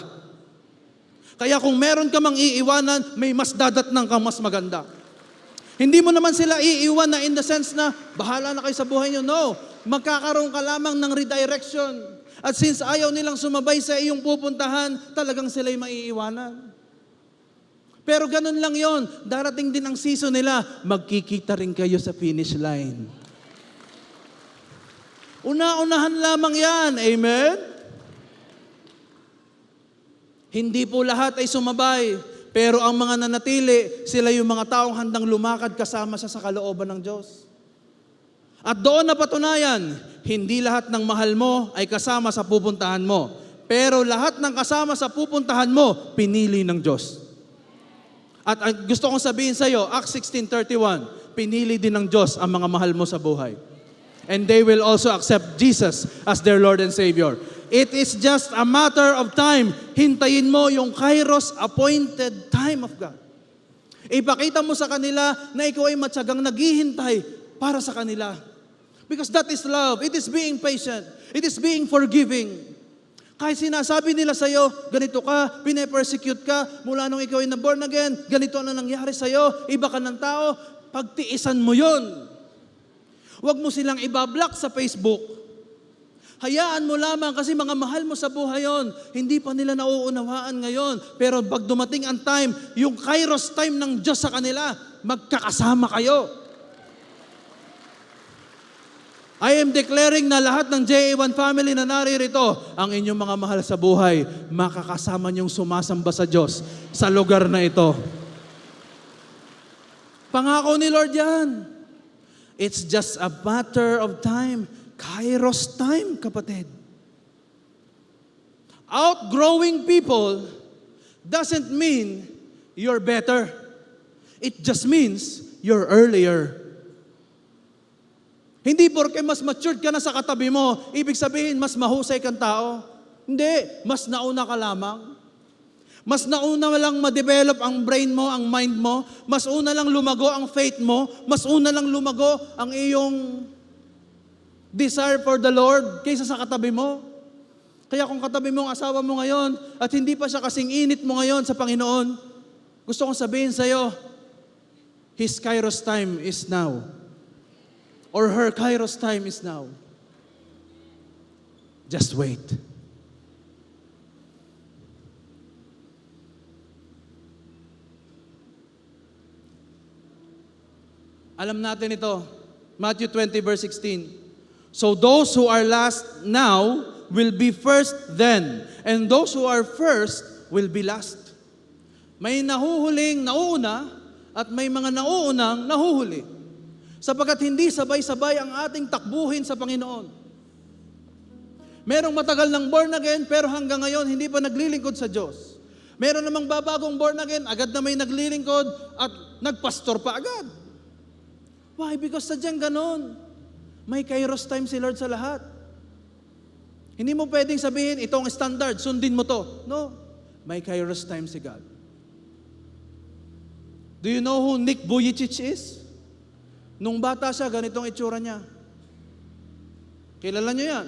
Kaya kung meron ka mang iiwanan, may mas dadatnang kang mas maganda. Hindi mo naman sila iiwan na in the sense na bahala na kayo sa buhay nyo. No, magkakaroon ka lamang ng redirection. At since ayaw nilang sumabay sa iyong pupuntahan, talagang sila'y maiiwanan. Pero ganun lang yon. Darating din ang season nila, magkikita rin kayo sa finish line. Una-unahan lamang yan. Amen? Hindi po lahat ay sumabay, pero ang mga nanatili, sila yung mga taong handang lumakad kasama sa kalooban ng Diyos. At doon napatunayan, hindi lahat ng mahal mo ay kasama sa pupuntahan mo, pero lahat ng kasama sa pupuntahan mo, pinili ng Diyos. At gusto kong sabihin sa iyo, Acts 16:31, pinili din ng Diyos ang mga mahal mo sa buhay. And they will also accept Jesus as their Lord and Savior. It is just a matter of time. Hintayin mo yung Kairos appointed time of God. Ipakita mo sa kanila na ikaw ay matyagang naghihintay para sa kanila. Because that is love. It is being patient. It is being forgiving. Kahit sinasabi nila sa iyo, ganito ka, pine-persecute ka, mula nung ikaw ay na-born again, ganito na nangyari sa iyo, iba ka ng tao, pagtiisan mo yon. Huwag mo silang ibablock sa Facebook. Hayaan mo lamang kasi mga mahal mo sa buhay yon. Hindi pa nila nauunawaan ngayon. Pero pag dumating ang time, yung kairos time ng Diyos sa kanila, magkakasama kayo. I am declaring na lahat ng JA1 family na naririto, ang inyong mga mahal sa buhay, makakasama niyong sumasamba sa Diyos sa lugar na ito. Pangako ni Lord yan. It's just a matter of time. Kairos time, kapatid. Outgrowing people doesn't mean you're better. It just means you're earlier. Hindi porke mas matured ka na sa katabi mo, ibig sabihin mas mahusay kang tao. Hindi, mas nauna ka lamang. Mas nauna lang ma-develop ang brain mo, ang mind mo. Mas una lang lumago ang faith mo. Mas una lang lumago ang iyong desire for the Lord kaysa sa katabi mo. Kaya kung katabi mo ang asawa mo ngayon at hindi pa siya kasing init mo ngayon sa Panginoon, gusto kong sabihin sa iyo, his kairos time is now. Or her kairos time is now. Just wait. Alam natin ito, Matthew 20 verse 16. So those who are last now will be first then, and those who are first will be last. May nahuhuling nauuna at may mga nauunang nahuhuli. Sapagkat hindi sabay-sabay ang ating takbuhin sa Panginoon. Merong matagal ng born again pero hanggang ngayon hindi pa naglilingkod sa Diyos. Meron namang babagong born again, agad na may naglilingkod at nagpastor pa agad. Why? Because sadyang ganon. May kairos time si Lord sa lahat. Hindi mo pwedeng sabihin, itong standard, sundin mo to. No. May kairos time si God. Do you know who Nick Vujicic is? Nung bata siya, ganitong itsura niya. Kilala niyo yan?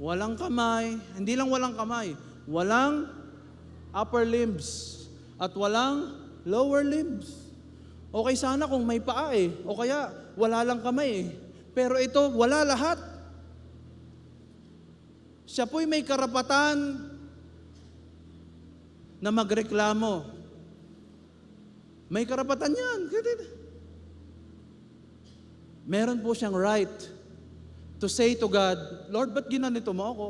Walang kamay, hindi lang walang kamay, walang upper limbs at walang lower limbs. Okay sana kung may paa o kaya wala lang kamay Pero ito, wala lahat. Siya po'y may karapatan na magreklamo. May karapatan yan. Meron po siyang right to say to God, Lord, ba't ginanito mo ako?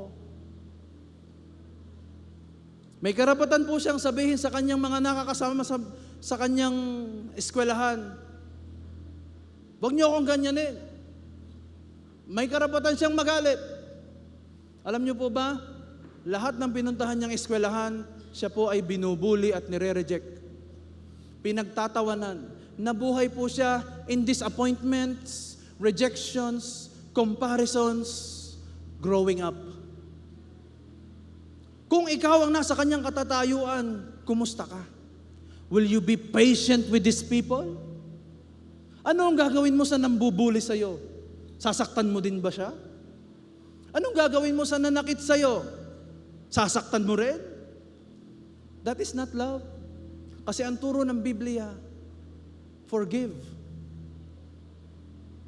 May karapatan po siyang sabihin sa kanyang mga nakakasama sa kanyang eskwelahan, huwag niyo akong ganyanin. May karapatan siyang magalit. Alam niyo po ba, lahat ng pinuntahan niyang eskwelahan, siya po ay binubuli at nire-reject. Pinagtatawanan. Nabuhay po siya in disappointments, rejections, comparisons, growing up. Kung ikaw ang nasa kanyang katatayuan, kumusta ka? Will you be patient with these people? Ano ang gagawin mo sa nambubuli sa'yo? Sasaktan mo din ba siya? Anong gagawin mo sa nanakit sa'yo? Sasaktan mo rin? That is not love. Kasi ang turo ng Biblia, forgive.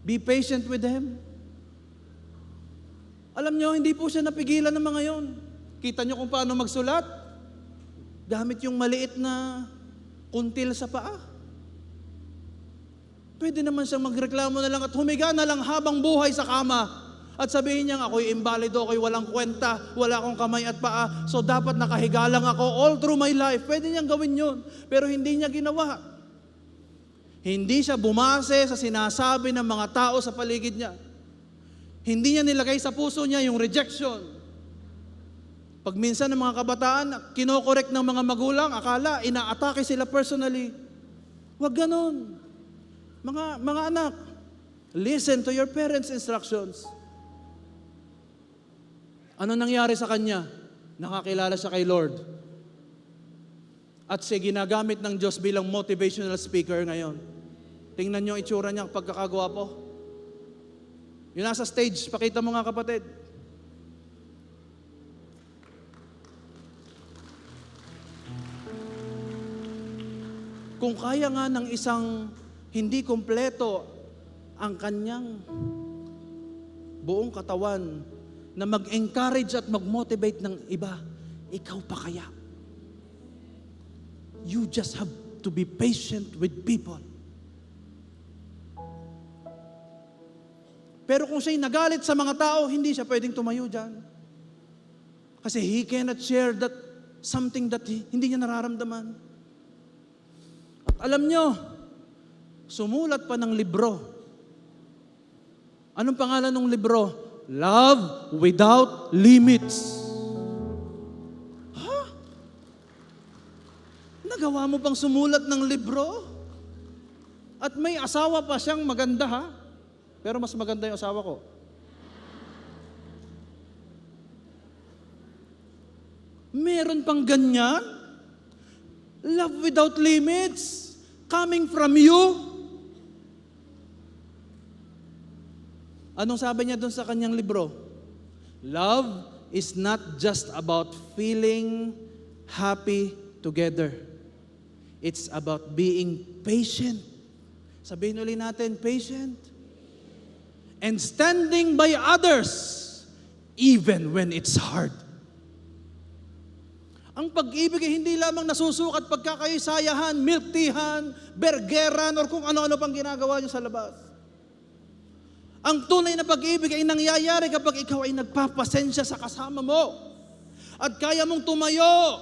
Be patient with them. Alam nyo, hindi po siya napigilan ng mga yon. Kita nyo kung paano magsulat? Gamit yung maliit na kuntil sa paa. Pwede naman siyang magreklamo na lang at humiga na lang habang buhay sa kama. At sabihin niya, ako'y imbalido, ako'y walang kwenta, wala akong kamay at paa, so dapat nakahiga lang ako all through my life. Pwede niyang gawin yun, pero hindi niya ginawa. Hindi siya bumase sa sinasabi ng mga tao sa paligid niya. Hindi niya nilagay sa puso niya yung rejection. Pag minsan ng mga kabataan, kinokorek ng mga magulang, akala, inaatake sila personally. Huwag ganon. Mga anak, listen to your parents' instructions. Ano nangyari sa kanya? Nakakilala siya kay Lord. At siya ginagamit ng Diyos bilang motivational speaker ngayon. Tingnan niyo ang itsura niya, pagkakagwapo. Yung nasa stage, pakita mo nga kapatid. Kung kaya nga ng isang hindi kompleto ang kanyang buong katawan na mag-encourage at mag-motivate ng iba, ikaw pa kaya? You just have to be patient with people. Pero kung siya'y nagalit sa mga tao, hindi siya pwedeng tumayo dyan. Kasi he cannot share that something that hindi niya nararamdaman. At alam nyo, sumulat pa ng libro. Anong pangalan ng libro? Love Without Limits. Ha? Nagawa mo pang sumulat ng libro? At may asawa pa siyang maganda, ha? Pero mas maganda yung asawa ko. Meron pang ganyan? Love without limits? Coming from you? Anong sabi niya doon sa kanyang libro? Love is not just about feeling happy together. It's about being patient. Sabihin ulit natin, patient. And standing by others, even when it's hard. Ang pag-ibig ay hindi lamang nasusukat pagka kayo sayahan, milk teahan, bergeran, or kung ano-ano pang ginagawa niyo sa labas. Ang tunay na pag-ibig ay nangyayari kapag ikaw ay nagpapasensya sa kasama mo. At kaya mong tumayo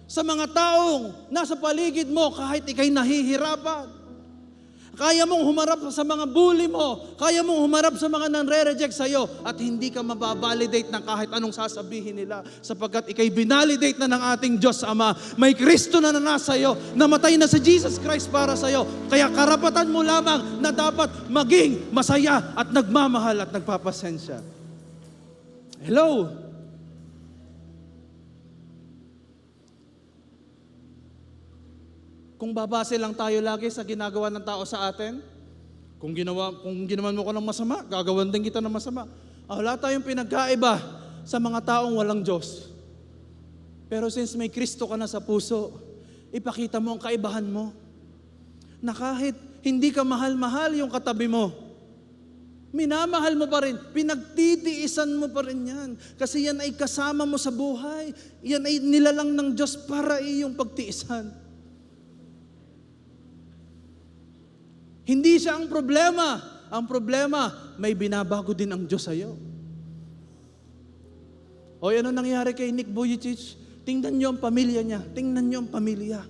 sa mga taong nasa paligid mo kahit ikay nahihirapan. Kaya mong humarap sa mga bully mo. Kaya mong humarap sa mga nanre-reject sa'yo. At hindi ka mababalidate ng kahit anong sasabihin nila. Sapagkat ikay binalidate na ng ating Diyos Ama. May Kristo na sa'yo. Namatay na si Jesus Christ para sa'yo. Kaya karapatan mo lamang na dapat maging masaya at nagmamahal at nagpapasensya. Hello? Kung babase lang tayo lagi sa ginagawa ng tao sa atin, kung ginawan mo ko ng masama, gagawan din kita ng masama. Wala tayong pinagkaiba sa mga taong walang Diyos. Pero since may Kristo ka na sa puso, ipakita mo ang kaibahan mo. Na kahit hindi ka mahal-mahal yung katabi mo, minamahal mo pa rin, pinagtitiisan mo pa rin yan. Kasi yan ay kasama mo sa buhay. Yan ay nilalang ng Diyos para iyong pagtiisan. Hindi siya ang problema. Ang problema, may binabago din ang Diyos sa'yo. O ano nangyari kay Nick Vujicic? Tingnan niyo ang pamilya niya. Tingnan niyo ang pamilya.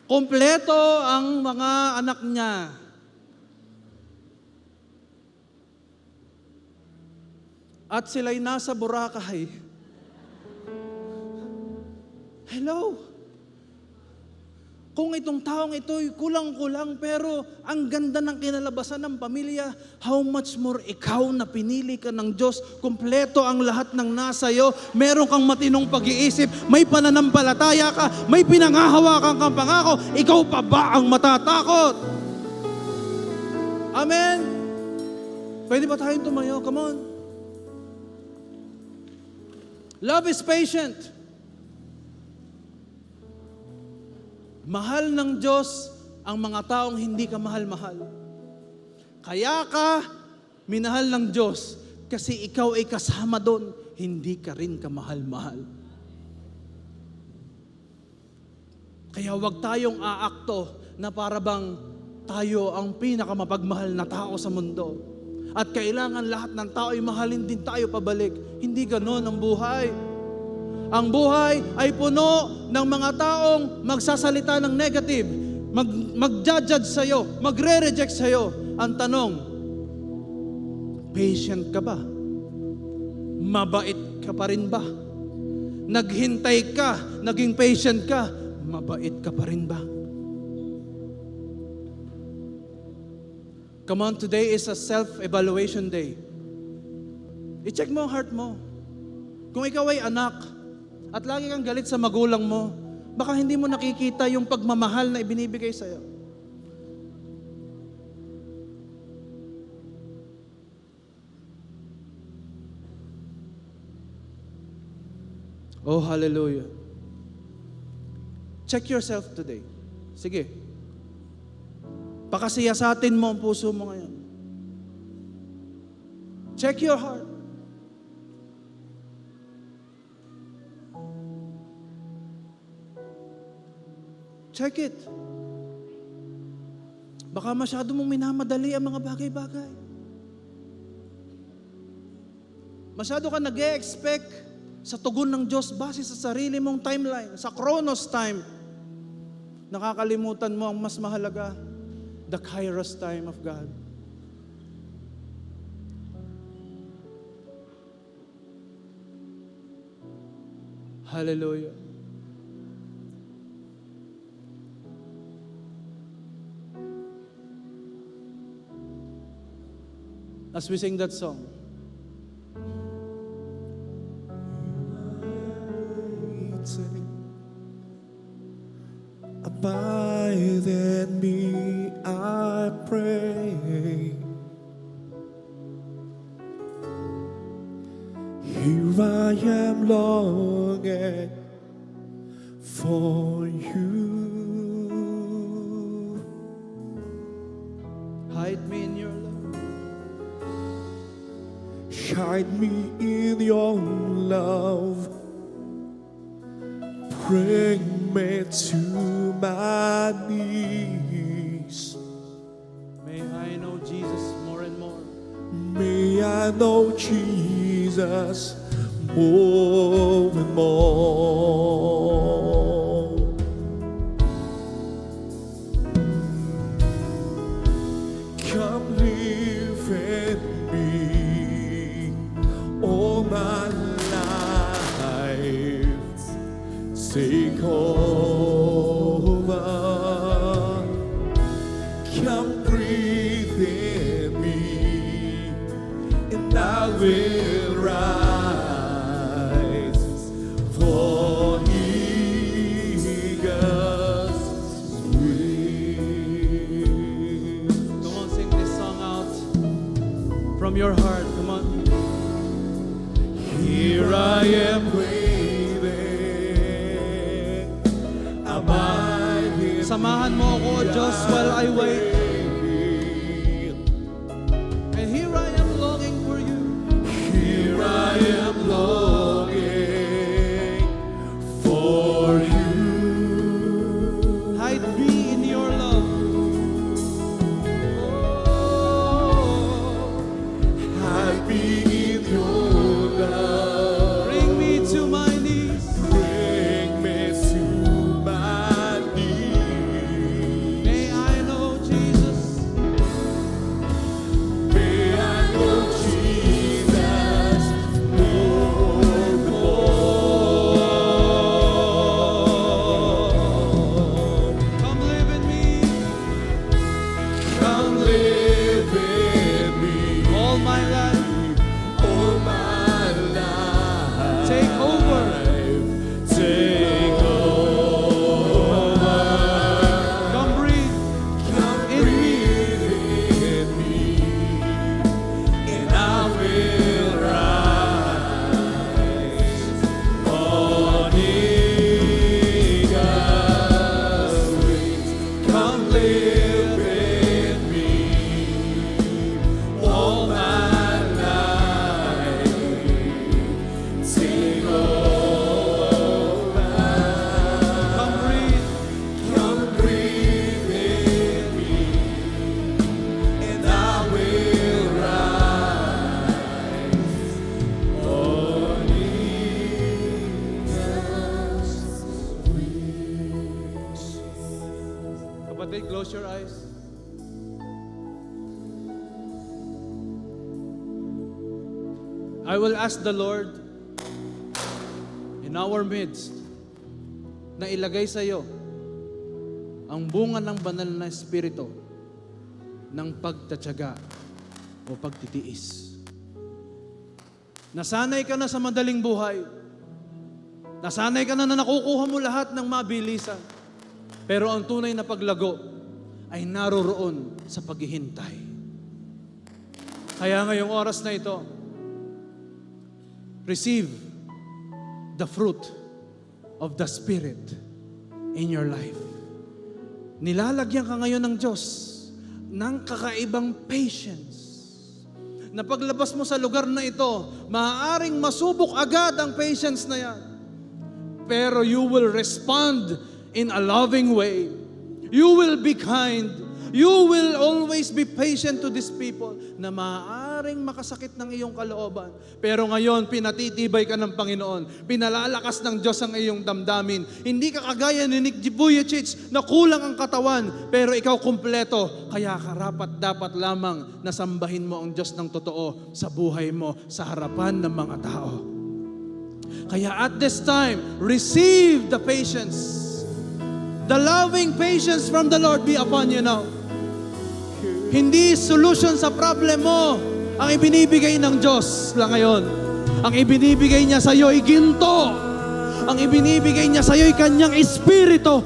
Kompleto ang mga anak niya. At sila'y nasa Boracay. Hello? Kung itong taong ito'y kulang-kulang pero ang ganda ng kinalabasan ng pamilya, how much more ikaw na pinili ka ng Diyos, kumpleto ang lahat ng nasa iyo, meron kang matinong pag-iisip, may pananampalataya ka, may pinangahawakan kang pangako, ikaw pa ba ang matatakot? Amen? Pwede ba tayong tumayo? Come on. Love is patient. Mahal ng Diyos ang mga taong hindi ka mahal-mahal. Kaya ka minahal ng Diyos kasi ikaw ay kasama doon, hindi ka rin kamahal-mahal. Kaya wag tayong aakto na para bang tayo ang pinakamapagmahal na tao sa mundo. At kailangan lahat ng tao ay mahalin din tayo pabalik. Hindi ganon ang buhay. Ang buhay ay puno ng mga taong magsasalita ng negative, mag-judge sa'yo, magre-reject sa'yo. Ang tanong, patient ka ba? Mabait ka pa rin ba? Naghintay ka, naging patient ka, mabait ka pa rin ba? Come on, today is a self-evaluation day. I-check mo ang heart mo. Kung ikaw ay anak, at lagi kang galit sa magulang mo, baka hindi mo nakikita yung pagmamahal na ibinibigay sa'yo. Oh, hallelujah. Check yourself today. Sige. Pakasiyasatin mo ang puso mo ngayon. Check your heart. Check it. Baka masyado mong minamadali ang mga bagay-bagay. Masyado ka nag-e-expect sa tugon ng Diyos base sa sarili mong timeline, sa Chronos time. Nakakalimutan mo ang mas mahalaga, the Kairos time of God. Hallelujah. As we sing that song, abide in me, I pray. Here I am longing for you. hide me in your love. Hide me in your love. Bring me to my knees. May I know Jesus more and more. May I know Jesus more and more. Come live in me all my life. Take over. Come breathe in me, and I will rise for eagle's wings. Come on, sing this song out from your heart. Come on. Here I am waiting. Abide in Samahan mo ako, O Diyos, while I wait. And here I am longing for you. Here I am longing for you. Hide me in your love. Oh, Hide me in your love. bring me to my knees. Bring me to my knees. May I know Jesus. May I know Jesus more and more. Come live in me Come live in me all my life. all my life. Take over. Take over. Come breathe Come in me. breathe in me, and I will rise on eagle's wings. Come live in me all my life. Take over. Come breathe. Come breathe in me, and I will rise on eagle's wings. Kapatid, close your eyes. I will ask the Lord in our midst na ilagay sa iyo ang bunga ng banal na espiritu ng pagtatyaga o pagtitiis. Nasanay ka na sa madaling buhay. Nasanay ka na nakukuha mo lahat ng mabilisan. Pero ang tunay na paglago ay naroroon sa paghihintay. Kaya ngayong oras na ito, receive the fruit of the Spirit in your life. Nilalagyan ka ngayon ng Diyos ng kakaibang patience. Na paglabas mo sa lugar na ito, maaaring masubok agad ang patience na yan. Pero you will respond in a loving way. You will be kind. You will always be patient to these people na maaaring makasakit ng iyong kalooban. Pero ngayon, pinatitibay ka ng Panginoon. Pinalalakas ng Diyos ang iyong damdamin. Hindi ka kagaya ni Nick Vujicic na kulang ang katawan, pero ikaw kumpleto. Kaya karapat dapat lamang na sambahin mo ang Diyos ng totoo sa buhay mo, sa harapan ng mga tao. Kaya at this time, receive the patience. The loving patience from the Lord be upon you now. Hindi solution sa problem mo ang ibinibigay ng Diyos lang ngayon. Ang ibinibigay niya sa iyo ay ginto. Ang ibinibigay niya sa iyo ay kanyang espiritu.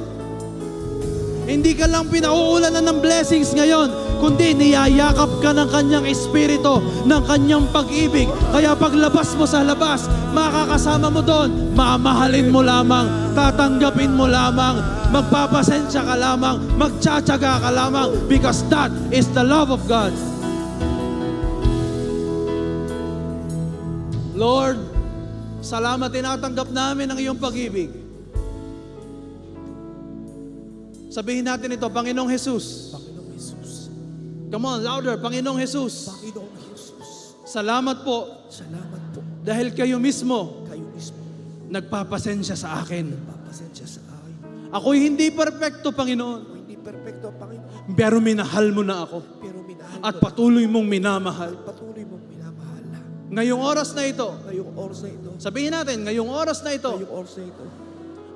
Hindi ka lang pinauulanan ng blessings ngayon, kundi niyayakap ka ng kanyang espiritu, ng kanyang pag-ibig. Kaya paglabas mo sa labas, makakasama mo doon, mamahalin mo lamang, tatanggapin mo lamang, magpapasensya ka lamang, magtsatsaga ka lamang, because that is the love of God. Lord, salamat, tinatanggap namin ang iyong pag-ibig. Sabihin natin ito, Panginoong Jesus. Panginoong Jesus. Come on, louder, Panginoong Jesus. Panginoong Jesus. Salamat po Salamat po. dahil kayo mismo Kayo mismo. nagpapasensya sa akin. Papasensya sa akin. Ako'y hindi perpekto, Panginoon, Kung hindi perfecto, Panginoon. pero minahal mo na ako Pero minahal at mo patuloy mong minamahal. at patuloy mong minamahal. Ngayong oras na ito, Ngayong oras na ito. sabihin natin, ngayong oras na ito, Ngayong oras na ito.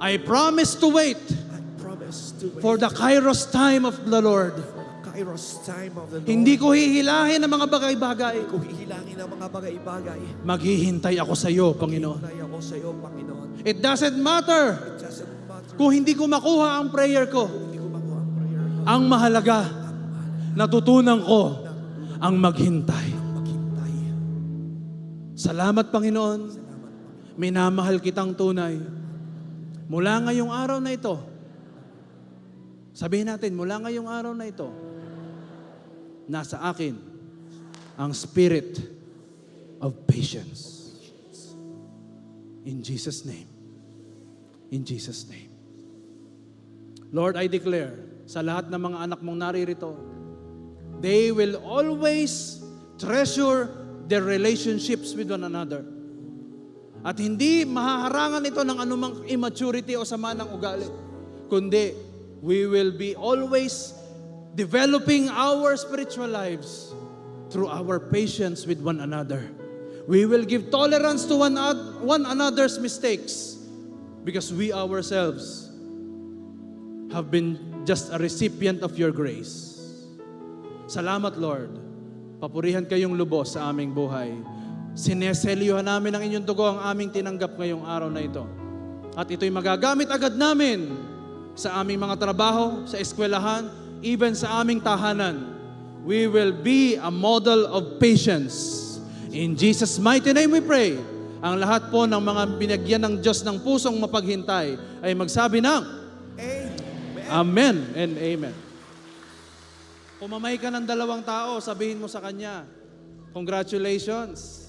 I promise to wait I promise to wait for the Kairos time of the Lord. for the Kairos time of the Lord. Hindi ko hihilahin ang mga bagay-bagay. Kung hihilangin ang mga bagay-bagay, Maghihintay ako sa iyo, Panginoon. hinay ako sa iyo, Panginoon. It doesn't matter It doesn't matter kung hindi ko makuha ang prayer ko. kung hindi ko makuha ang prayer ko. Ang mahalaga, natutunan ko ang maghintay. Maghintay. Salamat, Panginoon. Minamahal kitang tunay. Mula ngayong araw na ito, sabihin natin, mula ngayong araw na ito, nasa akin ang spirit of patience. In Jesus' name. In Jesus' name. Lord, I declare sa lahat ng mga anak mong naririto, they will always treasure their relationships with one another. At hindi mahaharangan ito ng anumang immaturity o sama ng ugali, kundi we will be always developing our spiritual lives through our patience with one another. We will give tolerance to one another's mistakes because we ourselves have been just a recipient of your grace. Salamat, Lord. Papurihan kayong lubos sa aming buhay. Sineselyuhan namin ang inyong dugo ang aming tinanggap ngayong araw na ito. At ito'y magagamit agad namin sa aming mga trabaho, sa eskwelahan, even sa aming tahanan. We will be a model of patience. In Jesus' mighty name we pray. Ang lahat po ng mga binagyan ng Diyos ng pusong mapaghintay ay magsabi ng Amen and Amen. Kung mamay ka ng dalawang tao, sabihin mo sa kanya, congratulations.